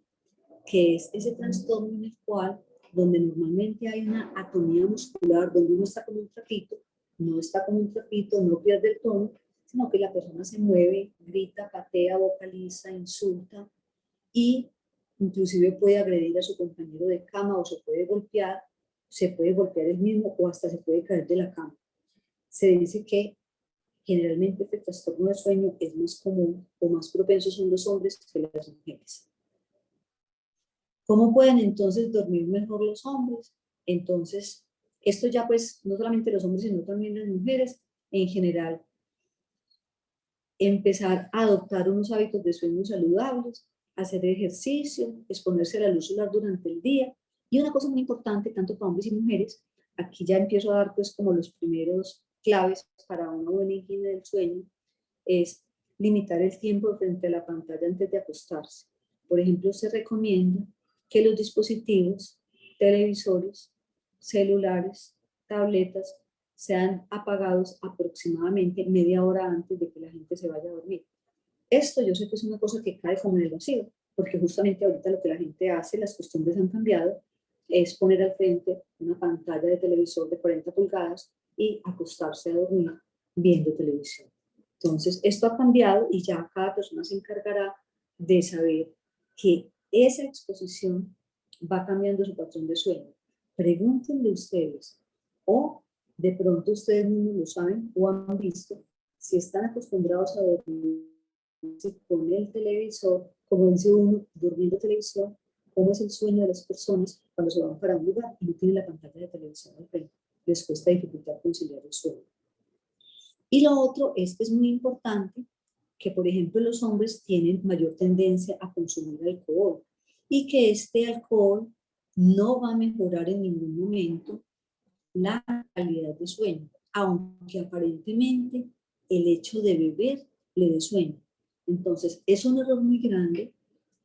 Speaker 1: que es ese trastorno en el cual, donde normalmente hay una atonía muscular, donde uno está como un trapito, no está como un trapito, no pierde el tono, sino que la persona se mueve, grita, patea, vocaliza, insulta y inclusive puede agredir a su compañero de cama o se puede golpear él mismo o hasta se puede caer de la cama. Se dice que generalmente este trastorno de sueño es más común o más propenso son los hombres que las mujeres. ¿Cómo pueden entonces dormir mejor los hombres? Entonces, esto ya pues no solamente los hombres, sino también las mujeres en general, empezar a adoptar unos hábitos de sueño saludables, hacer ejercicio, exponerse a la luz solar durante el día. Y una cosa muy importante, tanto para hombres y mujeres, aquí ya empiezo a dar pues como los primeros claves para una buena higiene del sueño, es limitar el tiempo frente a la pantalla antes de acostarse. Por ejemplo, se recomienda que los dispositivos, televisores, celulares, tabletas, sean apagados aproximadamente media hora antes de que la gente se vaya a dormir. Esto yo sé que es una cosa que cae como en el vacío, porque justamente ahorita lo que la gente hace, las costumbres han cambiado, es poner al frente una pantalla de televisor de 40 pulgadas y acostarse a dormir viendo televisión. Entonces, esto ha cambiado y ya cada persona se encargará de saber que esa exposición va cambiando su patrón de sueño. Pregúntenle ustedes, o de pronto ustedes mismos lo saben o han visto, si están acostumbrados a dormir con el televisor, como dice uno, durmiendo televisión, cómo es el sueño de las personas cuando se van para un lugar y no tienen la pantalla de televisión al frente. Les cuesta dificultad conciliar el sueño. Y lo otro es que es muy importante que, por ejemplo, los hombres tienen mayor tendencia a consumir alcohol y que este alcohol no va a mejorar en ningún momento la calidad de sueño, aunque aparentemente el hecho de beber le dé sueño. Entonces, es un error muy grande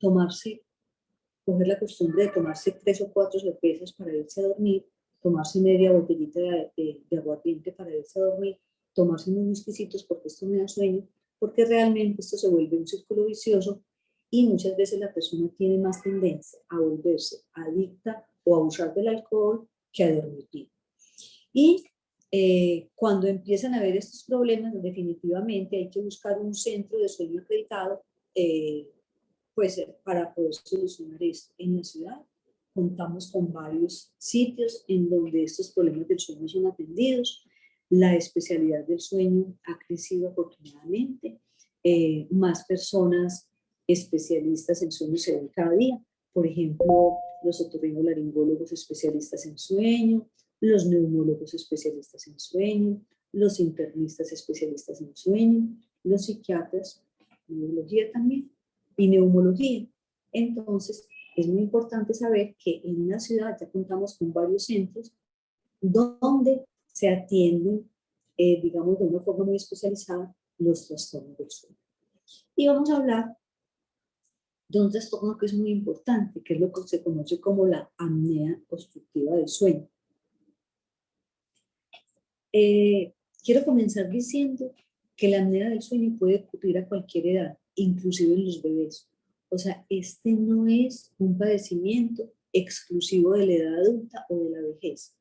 Speaker 1: coger la costumbre de tomarse 3 o 4 cervezas para irse a dormir, tomarse media botellita de aguardiente para irse a dormir tomarse unos whiskycitos porque esto me da sueño, porque realmente esto se vuelve un círculo vicioso y muchas veces la persona tiene más tendencia a volverse adicta o a abusar del alcohol que a dormir. Y cuando empiezan a haber estos problemas, definitivamente hay que buscar un centro de sueño acreditado para poder solucionar esto. En la ciudad contamos con varios sitios en donde estos problemas del sueño son atendidos. La especialidad del sueño ha crecido afortunadamente. Más personas especialistas en sueño se ven cada día. Por ejemplo, los otorrinolaringólogos especialistas en sueño, los neumólogos especialistas en sueño, los internistas especialistas en sueño, los psiquiatras, neurología también, y neumología. Entonces, es muy importante saber que en una ciudad ya contamos con varios centros donde se atienden, digamos, de una forma muy especializada los trastornos del sueño. Y vamos a hablar de un trastorno que es muy importante, que es lo que se conoce como la apnea obstructiva del sueño. Quiero comenzar diciendo que la apnea del sueño puede ocurrir a cualquier edad, inclusive en los bebés. O sea, este no es un padecimiento exclusivo de la edad adulta o de la vejez.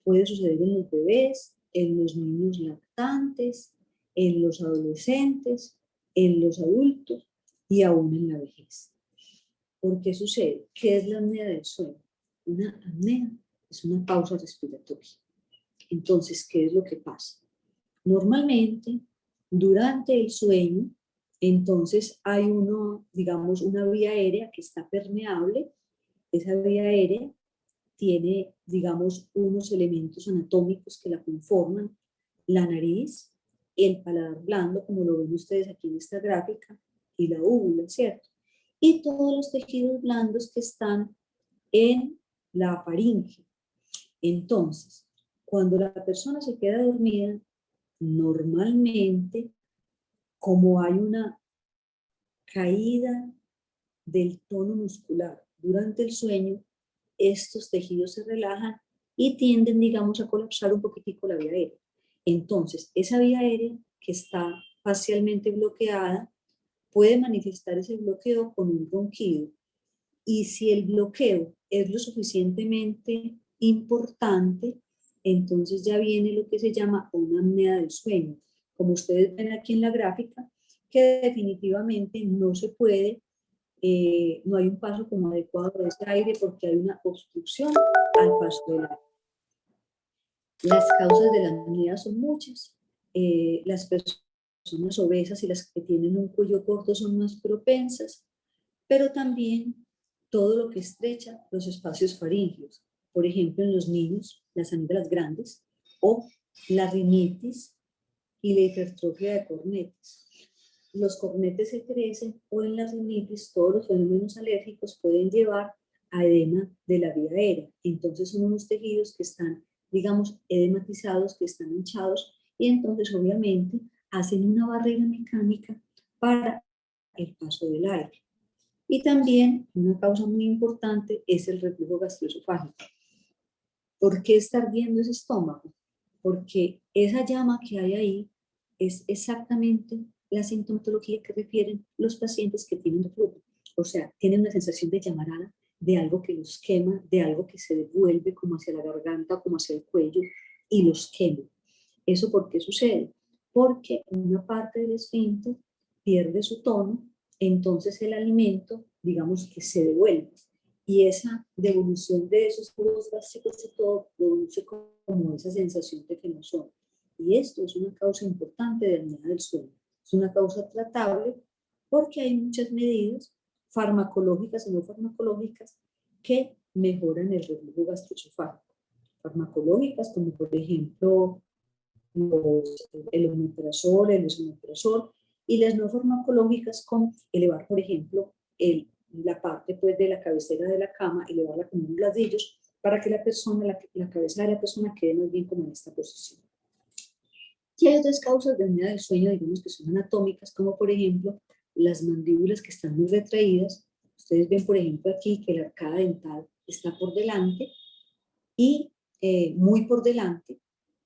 Speaker 1: Puede suceder en los bebés, en los niños lactantes, en los adolescentes, en los adultos y aún en la vejez. ¿Por qué sucede? ¿Qué es la apnea del sueño? Una apnea es una pausa respiratoria. Entonces, ¿qué es lo que pasa? Normalmente, durante el sueño, entonces hay digamos, una vía aérea que está permeable. Esa vía aérea tiene, digamos, unos elementos anatómicos que la conforman, la nariz, el paladar blando, como lo ven ustedes aquí en esta gráfica, y la úvula, ¿cierto? Y todos los tejidos blandos que están en la faringe. Entonces, cuando la persona se queda dormida, normalmente, como hay una caída del tono muscular durante el sueño, estos tejidos se relajan y tienden, digamos, a colapsar un poquitico la vía aérea. Entonces, esa vía aérea que está parcialmente bloqueada puede manifestar ese bloqueo con un ronquido. Y si el bloqueo es lo suficientemente importante, entonces ya viene lo que se llama una apnea del sueño. Como ustedes ven aquí en la gráfica, que definitivamente no se puede, no hay un paso como adecuado de ese aire porque hay una obstrucción al paso del aire. Las causas de la apnea son muchas. Las personas obesas y las que tienen un cuello corto son más propensas, pero también todo lo que estrecha los espacios faríngeos. Por ejemplo, en los niños, las amígdalas grandes o la rinitis y la hipertrofia de cornetes. Los cornetes se crecen o en la rinitis todos los fenómenos alérgicos pueden llevar a edema de la vía aérea. Entonces son unos tejidos que están, digamos, edematizados, que están hinchados y entonces obviamente hacen una barrera mecánica para el paso del aire. Y también una causa muy importante es el reflujo gastroesofágico. ¿Por qué está ardiendo ese estómago? Porque esa llama que hay ahí es exactamente la sintomatología que refieren los pacientes que tienen reflujo. O sea, tienen una sensación de llamarada, de algo que los quema, de algo que se devuelve como hacia la garganta, como hacia el cuello y los quema. ¿Eso por qué sucede? Porque una parte del esfínter pierde su tono, entonces el alimento, digamos que se devuelve. Y esa devolución de esos jugos gástricos y todo produce como esa sensación de que no son. Y esto es una causa importante de apnea del sueño. Es una causa tratable porque hay muchas medidas farmacológicas y no farmacológicas que mejoran el reflujo gastroesofágico. Farmacológicas como por ejemplo el omeprazol, el esomeprazol, y las no farmacológicas con elevar, por ejemplo, la parte pues, de la cabecera de la cama, elevarla como unos ladrillos para que la persona, la cabeza de la persona quede más bien como en esta posición. Y hay otras causas de apnea del sueño, digamos que son anatómicas, como por ejemplo las mandíbulas que están muy retraídas. Ustedes ven, por ejemplo, aquí que la arcada dental está por delante y muy por delante,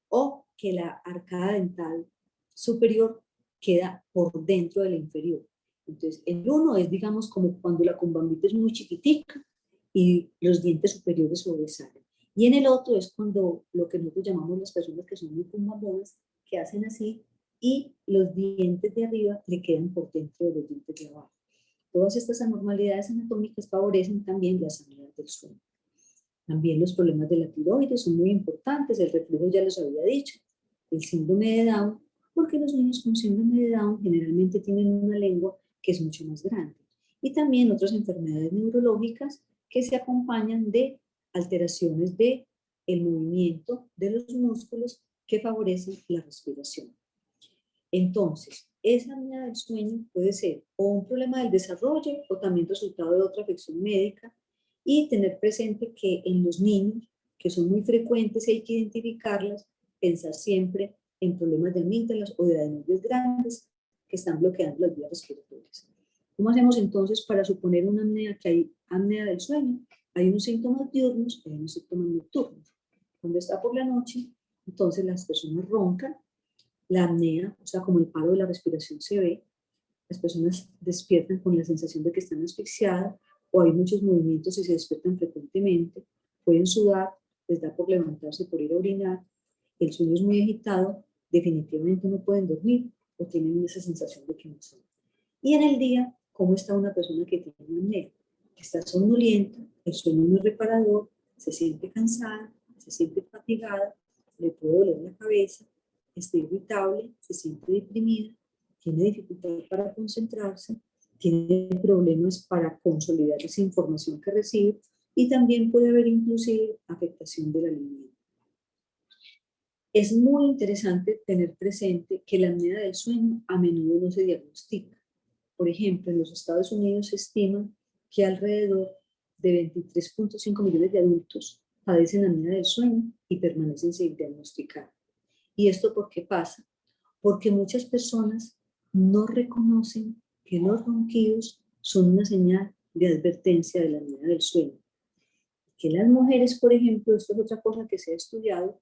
Speaker 1: o que la arcada dental superior queda por dentro de la inferior. Entonces, el uno es, digamos, como cuando la cumbambita es muy chiquitica y los dientes superiores sobresalen. Y en el otro es cuando lo que nosotros llamamos las personas que son muy cumbambonas, que hacen así y los dientes de arriba le quedan por dentro de los dientes de abajo. Todas estas anormalidades anatómicas favorecen también la sanidad del sueño. También los problemas de la tiroides son muy importantes, el reflujo ya los había dicho, el síndrome de Down, porque los niños con síndrome de Down generalmente tienen una lengua que es mucho más grande. Y también otras enfermedades neurológicas que se acompañan de alteraciones del movimiento de los músculos que favorecen la respiración. Entonces, esa apnea del sueño puede ser o un problema del desarrollo o también resultado de otra afección médica, y tener presente que en los niños, que son muy frecuentes, hay que identificarlas, pensar siempre en problemas de amígdalas o de adenoides grandes que están bloqueando las vías respiratorias. ¿Cómo hacemos entonces para suponer una apnea, que hay apnea del sueño? Hay unos síntomas diurnos y hay unos síntomas nocturnos. Cuando está por la noche, entonces las personas roncan, la apnea, o sea, como el paro de la respiración se ve, las personas despiertan con la sensación de que están asfixiadas, o hay muchos movimientos y se despiertan frecuentemente, pueden sudar, les da por levantarse, por ir a orinar, el sueño es muy agitado, definitivamente no pueden dormir o tienen esa sensación de que no son. Y en el día, ¿cómo está una persona que tiene apnea? Está somnolienta, el sueño no es reparador, se siente cansada, se siente fatigada, le puede doler la cabeza, está irritable, se siente deprimida, tiene dificultad para concentrarse, tiene problemas para consolidar esa información que recibe y también puede haber inclusive afectación de la alimento. Es muy interesante tener presente que la apnea del sueño a menudo no se diagnostica. Por ejemplo, en los Estados Unidos se estima que alrededor de 23.5 millones de adultos padecen apnea del sueño y permanecen sin diagnosticar. ¿Y esto por qué pasa? Porque muchas personas no reconocen que los ronquidos son una señal de advertencia de la apnea del sueño. Que las mujeres, por ejemplo, esto es otra cosa que se ha estudiado,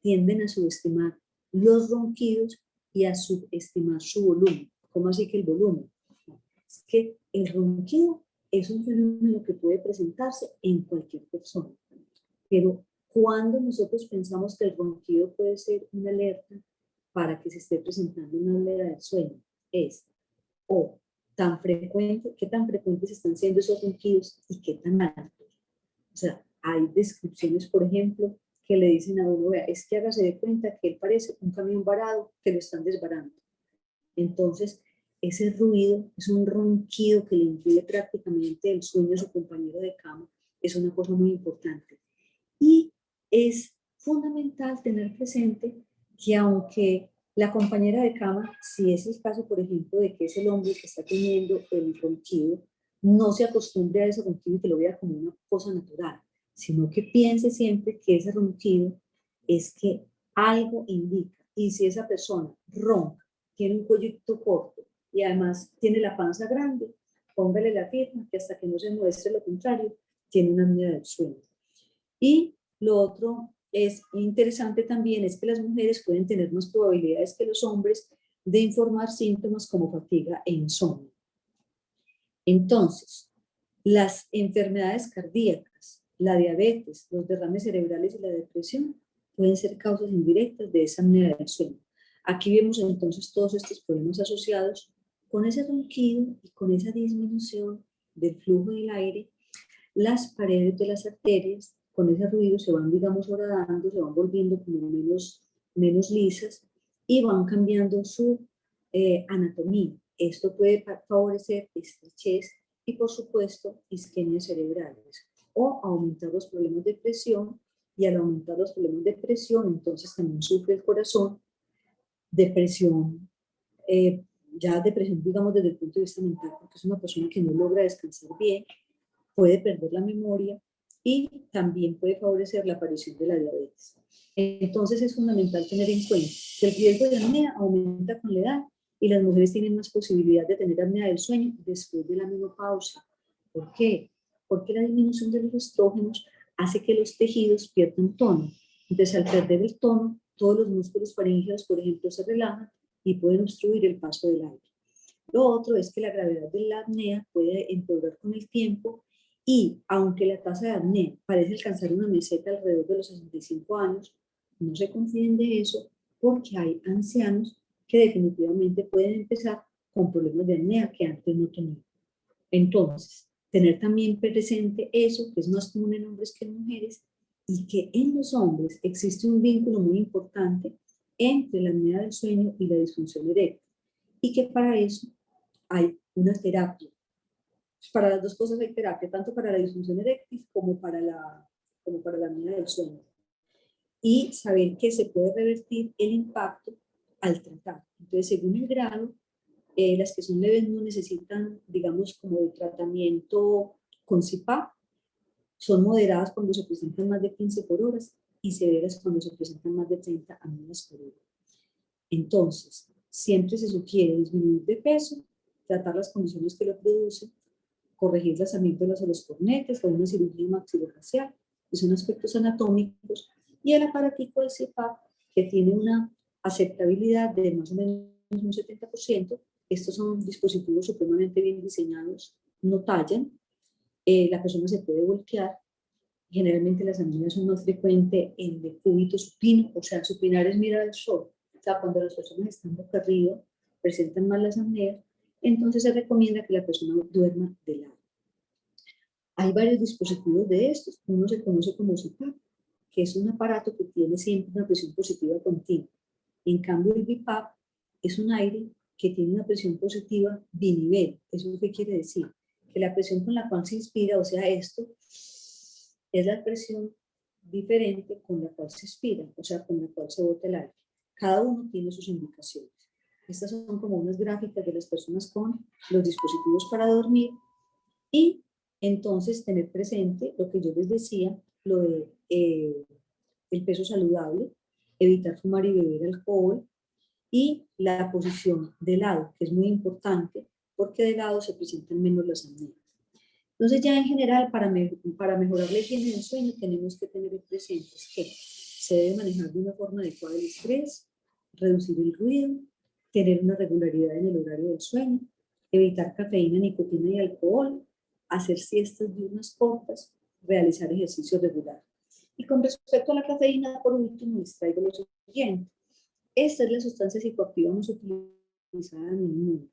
Speaker 1: tienden a subestimar los ronquidos y a subestimar su volumen. ¿Cómo así que el volumen? Es que el ronquido es un fenómeno que puede presentarse en cualquier persona, pero cuando nosotros pensamos que el ronquido puede ser una alerta para que se esté presentando una apnea del sueño, es o tan frecuente, qué tan frecuentes están siendo esos ronquidos y qué tan altos. O sea, hay descripciones, por ejemplo, que le dicen a uno, vea, es que hágase de cuenta que él parece un camión varado que lo están desvarando. Entonces, ese ruido es un ronquido que le impide prácticamente el sueño a su compañero de cama, es una cosa muy importante. Y es fundamental tener presente que aunque la compañera de cama, si es el caso, por ejemplo, de que es el hombre que está teniendo el ronquido, no se acostumbre a ese ronquido y que lo vea como una cosa natural, sino que piense siempre que ese ronquido es que algo indica. Y si esa persona ronca, tiene un cuellito corto y además tiene la panza grande, póngale la firma que hasta que no se muestre lo contrario, tiene una apnea del sueño. Y lo otro es interesante también es que las mujeres pueden tener más probabilidades que los hombres de informar síntomas como fatiga e insomnio. Entonces, las enfermedades cardíacas, la diabetes, los derrames cerebrales y la depresión pueden ser causas indirectas de esa apnea del sueño. Aquí vemos entonces todos estos problemas asociados con ese ronquido y con esa disminución del flujo del aire. Las paredes de las arterias, con ese ruido, se van, digamos, horadando, se van volviendo como menos lisas y van cambiando su anatomía. Esto puede favorecer estrechez y, por supuesto, isquemias cerebrales o aumentar los problemas de presión, y al aumentar los problemas de presión, entonces también sufre el corazón, depresión, ya depresión, digamos, desde el punto de vista mental, porque es una persona que no logra descansar bien, puede perder la memoria y también puede favorecer la aparición de la diabetes. Entonces es fundamental tener en cuenta que el riesgo de apnea aumenta con la edad y las mujeres tienen más posibilidad de tener apnea del sueño después de la menopausia. ¿Por qué? Porque la disminución de los estrógenos hace que los tejidos pierdan tono. Entonces, al perder el tono, todos los músculos faríngeos, por ejemplo, se relajan y pueden obstruir el paso del aire. Lo otro es que la gravedad de la apnea puede empeorar con el tiempo y aunque la tasa de apnea parece alcanzar una meseta alrededor de los 65 años, no se confíen de eso porque hay ancianos que definitivamente pueden empezar con problemas de apnea que antes no tenían. Entonces, tener también presente eso, que es más común en hombres que en mujeres, y que en los hombres existe un vínculo muy importante entre la apnea del sueño y la disfunción eréctil, y que para eso hay una terapia. Para las dos cosas hay terapia, tanto para la disfunción eréctil como para la apnea del sueño. Y saber que se puede revertir el impacto al tratar. Entonces, según el grado, las que son leves no necesitan, digamos, como de tratamiento con CPAP, son moderadas cuando se presentan más de 15 por hora y severas cuando se presentan más de 30 amigas por hora. Entonces, siempre se sugiere disminuir de peso, tratar las condiciones que lo producen, corregir las amígdalas o los cornetes o una cirugía maxilofacial, que son aspectos anatómicos, y el aparatico del CPAP, que tiene una aceptabilidad de más o menos un 70%. Estos son dispositivos supremamente bien diseñados, no tallan, la persona se puede voltear. Generalmente las apneas son más frecuentes en decúbito supino, o sea, supinar es mirar al sol. O sea, cuando las personas están boca arriba, presentan más las apneas, entonces se recomienda que la persona duerma de lado. Hay varios dispositivos de estos. Uno se conoce como CPAP, que es un aparato que tiene siempre una presión positiva continua. En cambio, el BiPAP es un aire que tiene una presión positiva binivel. ¿Eso qué quiere decir? Que la presión con la cual se inspira, o sea, esto, es la presión diferente con la cual se expira, o sea, con la cual se bota el aire. Cada uno tiene sus indicaciones. Estas son como unas gráficas de las personas con los dispositivos para dormir y entonces tener presente lo que yo les decía, lo de el peso saludable, evitar fumar y beber alcohol y la posición de lado, que es muy importante porque de lado se presentan menos las apneas. Entonces ya en general para mejorar la higiene del sueño tenemos que tener presentes que se debe manejar de una forma adecuada el estrés, reducir el ruido, tener una regularidad en el horario del sueño, evitar cafeína, nicotina y alcohol, hacer siestas diurnas cortas, realizar ejercicio regular. Y con respecto a la cafeína, por último, les traigo lo siguiente. Esta es la sustancia psicoactiva más utilizada en el mundo.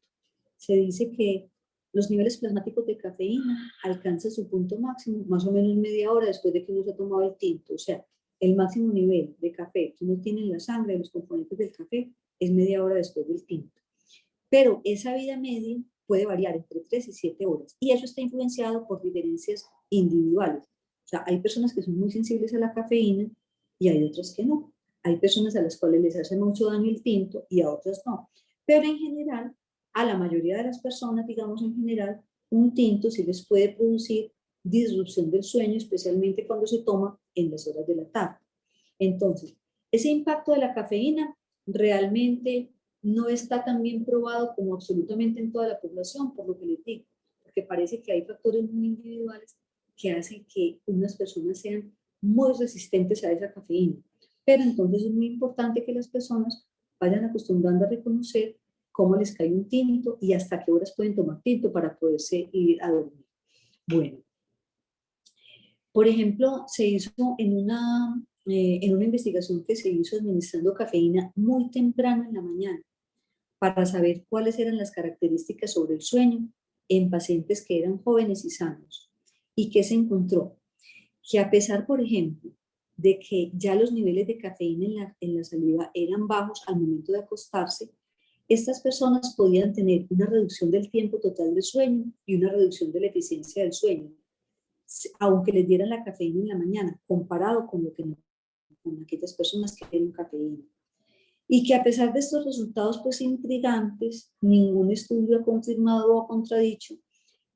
Speaker 1: Se dice que los niveles plasmáticos de cafeína alcanzan su punto máximo más o menos media hora después de que uno se ha tomado el tinto. O sea, el máximo nivel de café que uno tiene en la sangre, los componentes del café, es media hora después del tinto. Pero esa vida media puede variar entre 3 y 7 horas. Y eso está influenciado por diferencias individuales. O sea, hay personas que son muy sensibles a la cafeína y hay otras que no. Hay personas a las cuales les hace mucho daño el tinto y a otras no. Pero en general, a la mayoría de las personas, digamos en general, un tinto sí les puede producir disrupción del sueño, especialmente cuando se toma en las horas de la tarde. Entonces, ese impacto de la cafeína realmente no está tan bien probado como absolutamente en toda la población, por lo que les digo, porque parece que hay factores muy individuales que hacen que unas personas sean muy resistentes a esa cafeína. Pero entonces es muy importante que las personas vayan acostumbrando a reconocer cómo les cae un tinto y hasta qué horas pueden tomar tinto para poderse ir a dormir. Bueno, por ejemplo, se hizo en una investigación que se hizo administrando cafeína muy temprano en la mañana para saber cuáles eran las características sobre el sueño en pacientes que eran jóvenes y sanos. ¿Y qué se encontró? Que a pesar, por ejemplo, de que ya los niveles de cafeína en la saliva eran bajos al momento de acostarse, estas personas podían tener una reducción del tiempo total de sueño y una reducción de la eficiencia del sueño, aunque les dieran la cafeína en la mañana, comparado con lo que no, con aquellas personas que tienen cafeína. Y que a pesar de estos resultados pues intrigantes, ningún estudio ha confirmado o ha contradicho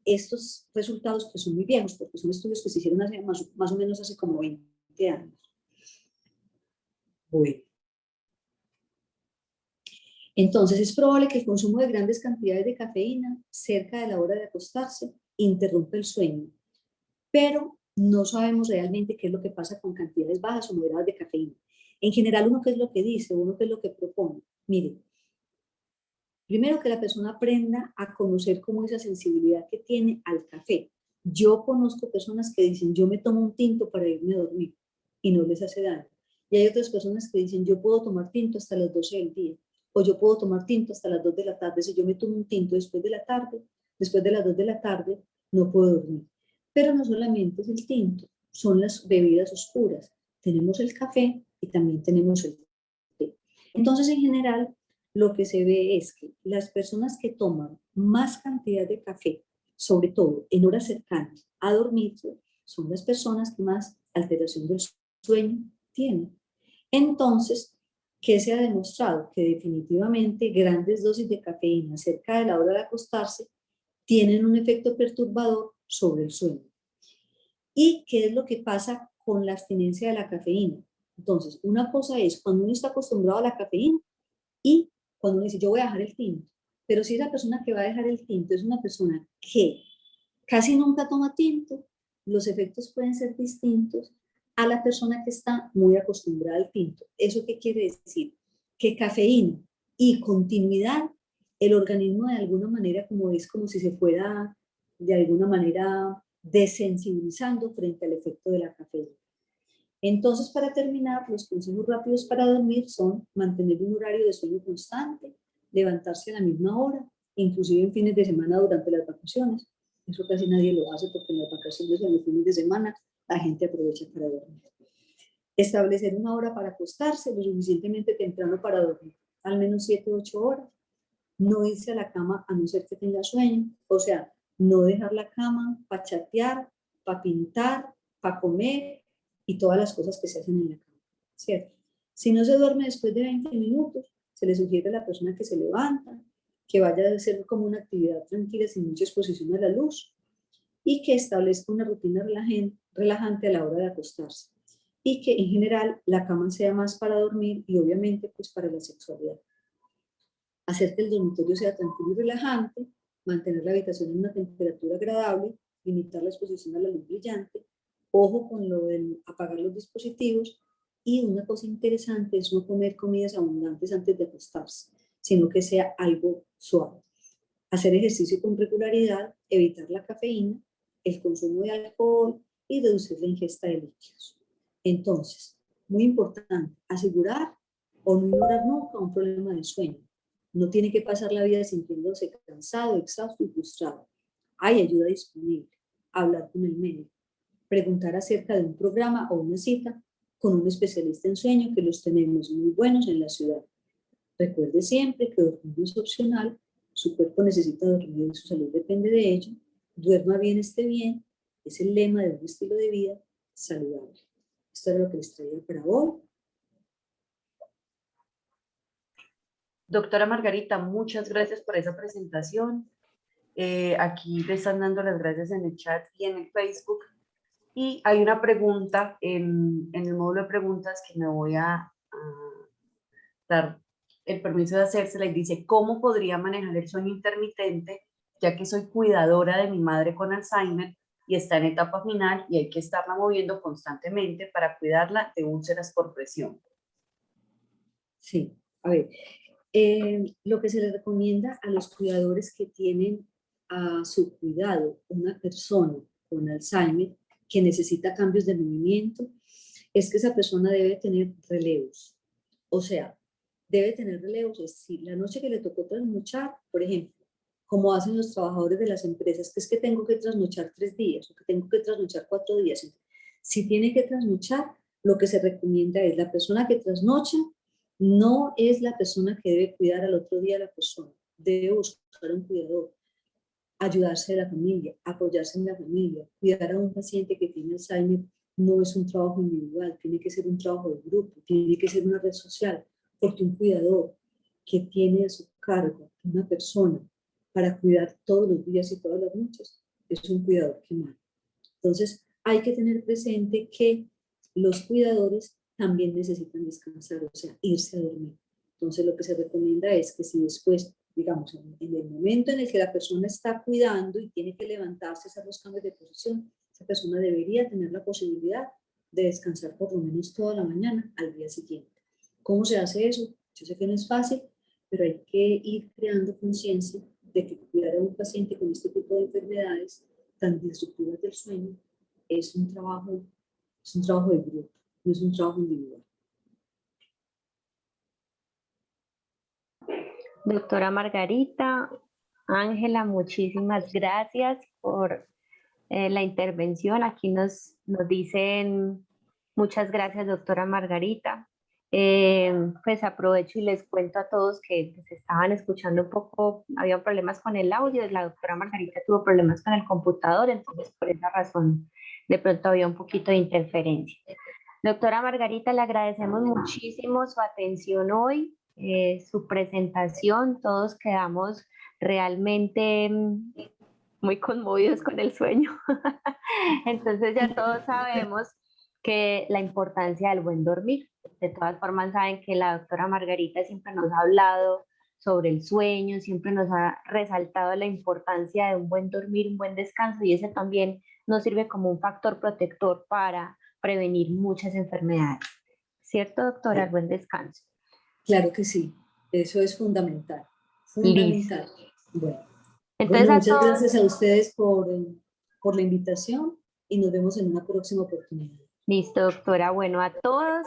Speaker 1: estos resultados que son muy viejos, porque son estudios que se hicieron hace más o menos hace como 20 años. Bueno. Entonces es probable que el consumo de grandes cantidades de cafeína cerca de la hora de acostarse interrumpa el sueño, pero no sabemos realmente qué es lo que pasa con cantidades bajas o moderadas de cafeína. En general, uno qué es lo que dice, uno qué es lo que propone. Mire, primero que la persona aprenda a conocer cómo esa sensibilidad que tiene al café. Yo conozco personas que dicen, yo me tomo un tinto para irme a dormir y no les hace daño. Y hay otras personas que dicen, yo puedo tomar tinto hasta las 12 del día, o yo puedo tomar tinto hasta las 2 de la tarde. Si yo me tomo un tinto después de la tarde, después de las 2 de la tarde, no puedo dormir. Pero no solamente es el tinto, son las bebidas oscuras. Tenemos el café y también tenemos el té. Entonces, en general, lo que se ve es que las personas que toman más cantidad de café, sobre todo en horas cercanas a dormir, son las personas que más alteración del sueño tienen. Entonces, ¿qué se ha demostrado? Que definitivamente grandes dosis de cafeína cerca de la hora de acostarse tienen un efecto perturbador sobre el sueño. ¿Y qué es lo que pasa con la abstinencia de la cafeína? Entonces, una cosa es cuando uno está acostumbrado a la cafeína y cuando uno dice, yo voy a dejar el tinto. Pero si esa persona que va a dejar el tinto es una persona que casi nunca toma tinto, los efectos pueden ser distintos a la persona que está muy acostumbrada al tinto. ¿Eso qué quiere decir? Que cafeína y continuidad, el organismo de alguna manera como es como si se fuera de alguna manera desensibilizando frente al efecto de la cafeína. Entonces, para terminar, los consejos rápidos para dormir son mantener un horario de sueño constante, levantarse a la misma hora, inclusive en fines de semana durante las vacaciones. Eso casi nadie lo hace porque en las vacaciones, en los fines de semana, la gente aprovecha para dormir. Establecer una hora para acostarse, lo suficientemente temprano para dormir, al menos 7 u 8 horas. No irse a la cama a no ser que tenga sueño, o sea, no dejar la cama para chatear, para pintar, para comer y todas las cosas que se hacen en la cama, ¿cierto? Si no se duerme después de 20 minutos, se le sugiere a la persona que se levanta, que vaya a hacer como una actividad tranquila sin mucha exposición a la luz y que establezca una rutina relajante a la hora de acostarse y que en general la cama sea más para dormir y obviamente pues para la sexualidad. Hacer que el dormitorio sea tranquilo y relajante, mantener la habitación en una temperatura agradable, limitar la exposición a la luz brillante, ojo con lo de apagar los dispositivos y una cosa interesante es no comer comidas abundantes antes de acostarse, sino que sea algo suave. Hacer ejercicio con regularidad, evitar la cafeína, el consumo de alcohol y reducir la ingesta de líquidos. Entonces, muy importante, asegurar o no ignorar nunca un problema de sueño. No tiene que pasar la vida sintiéndose cansado, exhausto y frustrado. Hay ayuda disponible. Hablar con el médico. Preguntar acerca de un programa o una cita con un especialista en sueño, que los tenemos muy buenos en la ciudad. Recuerde siempre que dormir no es opcional. Su cuerpo necesita dormir y su salud depende de ello. Duerma bien, esté bien. Es el lema de un estilo de vida saludable. Esto es lo que les traía para hoy.
Speaker 2: Doctora Margarita, muchas gracias por esa presentación. Aquí le están dando las gracias en el chat y en el Facebook. Y hay una pregunta en el módulo de preguntas que me voy a dar el permiso de hacérsela y dice, ¿cómo podría manejar el sueño intermitente ya que soy cuidadora de mi madre con Alzheimer y está en etapa final y hay que estarla moviendo constantemente para cuidarla de úlceras por presión?
Speaker 1: Sí, a ver, lo que se les recomienda a los cuidadores que tienen a su cuidado una persona con Alzheimer que necesita cambios de movimiento es que esa persona debe tener relevos. O sea, debe tener relevos, es decir, la noche que le tocó trasnochar, por ejemplo, como hacen los trabajadores de las empresas, que es que tengo que trasnochar 3 días o que tengo que trasnochar 4 días. Si tiene que trasnochar, lo que se recomienda es la persona que trasnocha no es la persona que debe cuidar al otro día a la persona, debe buscar un cuidador, ayudarse de la familia, apoyarse en la familia, cuidar a un paciente que tiene Alzheimer no es un trabajo individual, tiene que ser un trabajo de grupo, tiene que ser una red social, porque un cuidador que tiene a su cargo una persona para cuidar todos los días y todas las noches es un cuidador que manda. Entonces hay que tener presente que los cuidadores también necesitan descansar, o sea, irse a dormir. Entonces lo que se recomienda es que si después, digamos, en el momento en el que la persona está cuidando y tiene que levantarse, hacer los cambios de posición, esa persona debería tener la posibilidad de descansar por lo menos toda la mañana al día siguiente. ¿Cómo se hace eso? Yo sé que no es fácil, pero hay que ir creando conciencia de que cuidar a un paciente con este tipo de enfermedades tan disruptivas del sueño es un trabajo de grupo, no es un trabajo individual.
Speaker 3: Doctora Margarita, Ángela, muchísimas gracias por la intervención. Aquí nos dicen muchas gracias, doctora Margarita. Pues aprovecho y les cuento a todos que se estaban escuchando un poco, había problemas con el audio, la doctora Margarita tuvo problemas con el computador, entonces por esa razón de pronto había un poquito de interferencia. Doctora Margarita, le agradecemos muchísimo su atención hoy, su presentación, todos quedamos realmente muy conmovidos con el sueño. Entonces ya todos sabemos que la importancia del buen dormir. De todas formas saben que la doctora Margarita siempre nos ha hablado sobre el sueño, siempre nos ha resaltado la importancia de un buen dormir, un buen descanso y ese también nos sirve como un factor protector para prevenir muchas enfermedades. ¿Cierto, doctora? El buen descanso.
Speaker 1: Claro que sí, eso es fundamental.
Speaker 3: Listo.
Speaker 1: Bueno,
Speaker 3: entonces
Speaker 1: muchas gracias a ustedes por la invitación y nos vemos en una próxima oportunidad.
Speaker 3: Listo, doctora. Bueno, a todos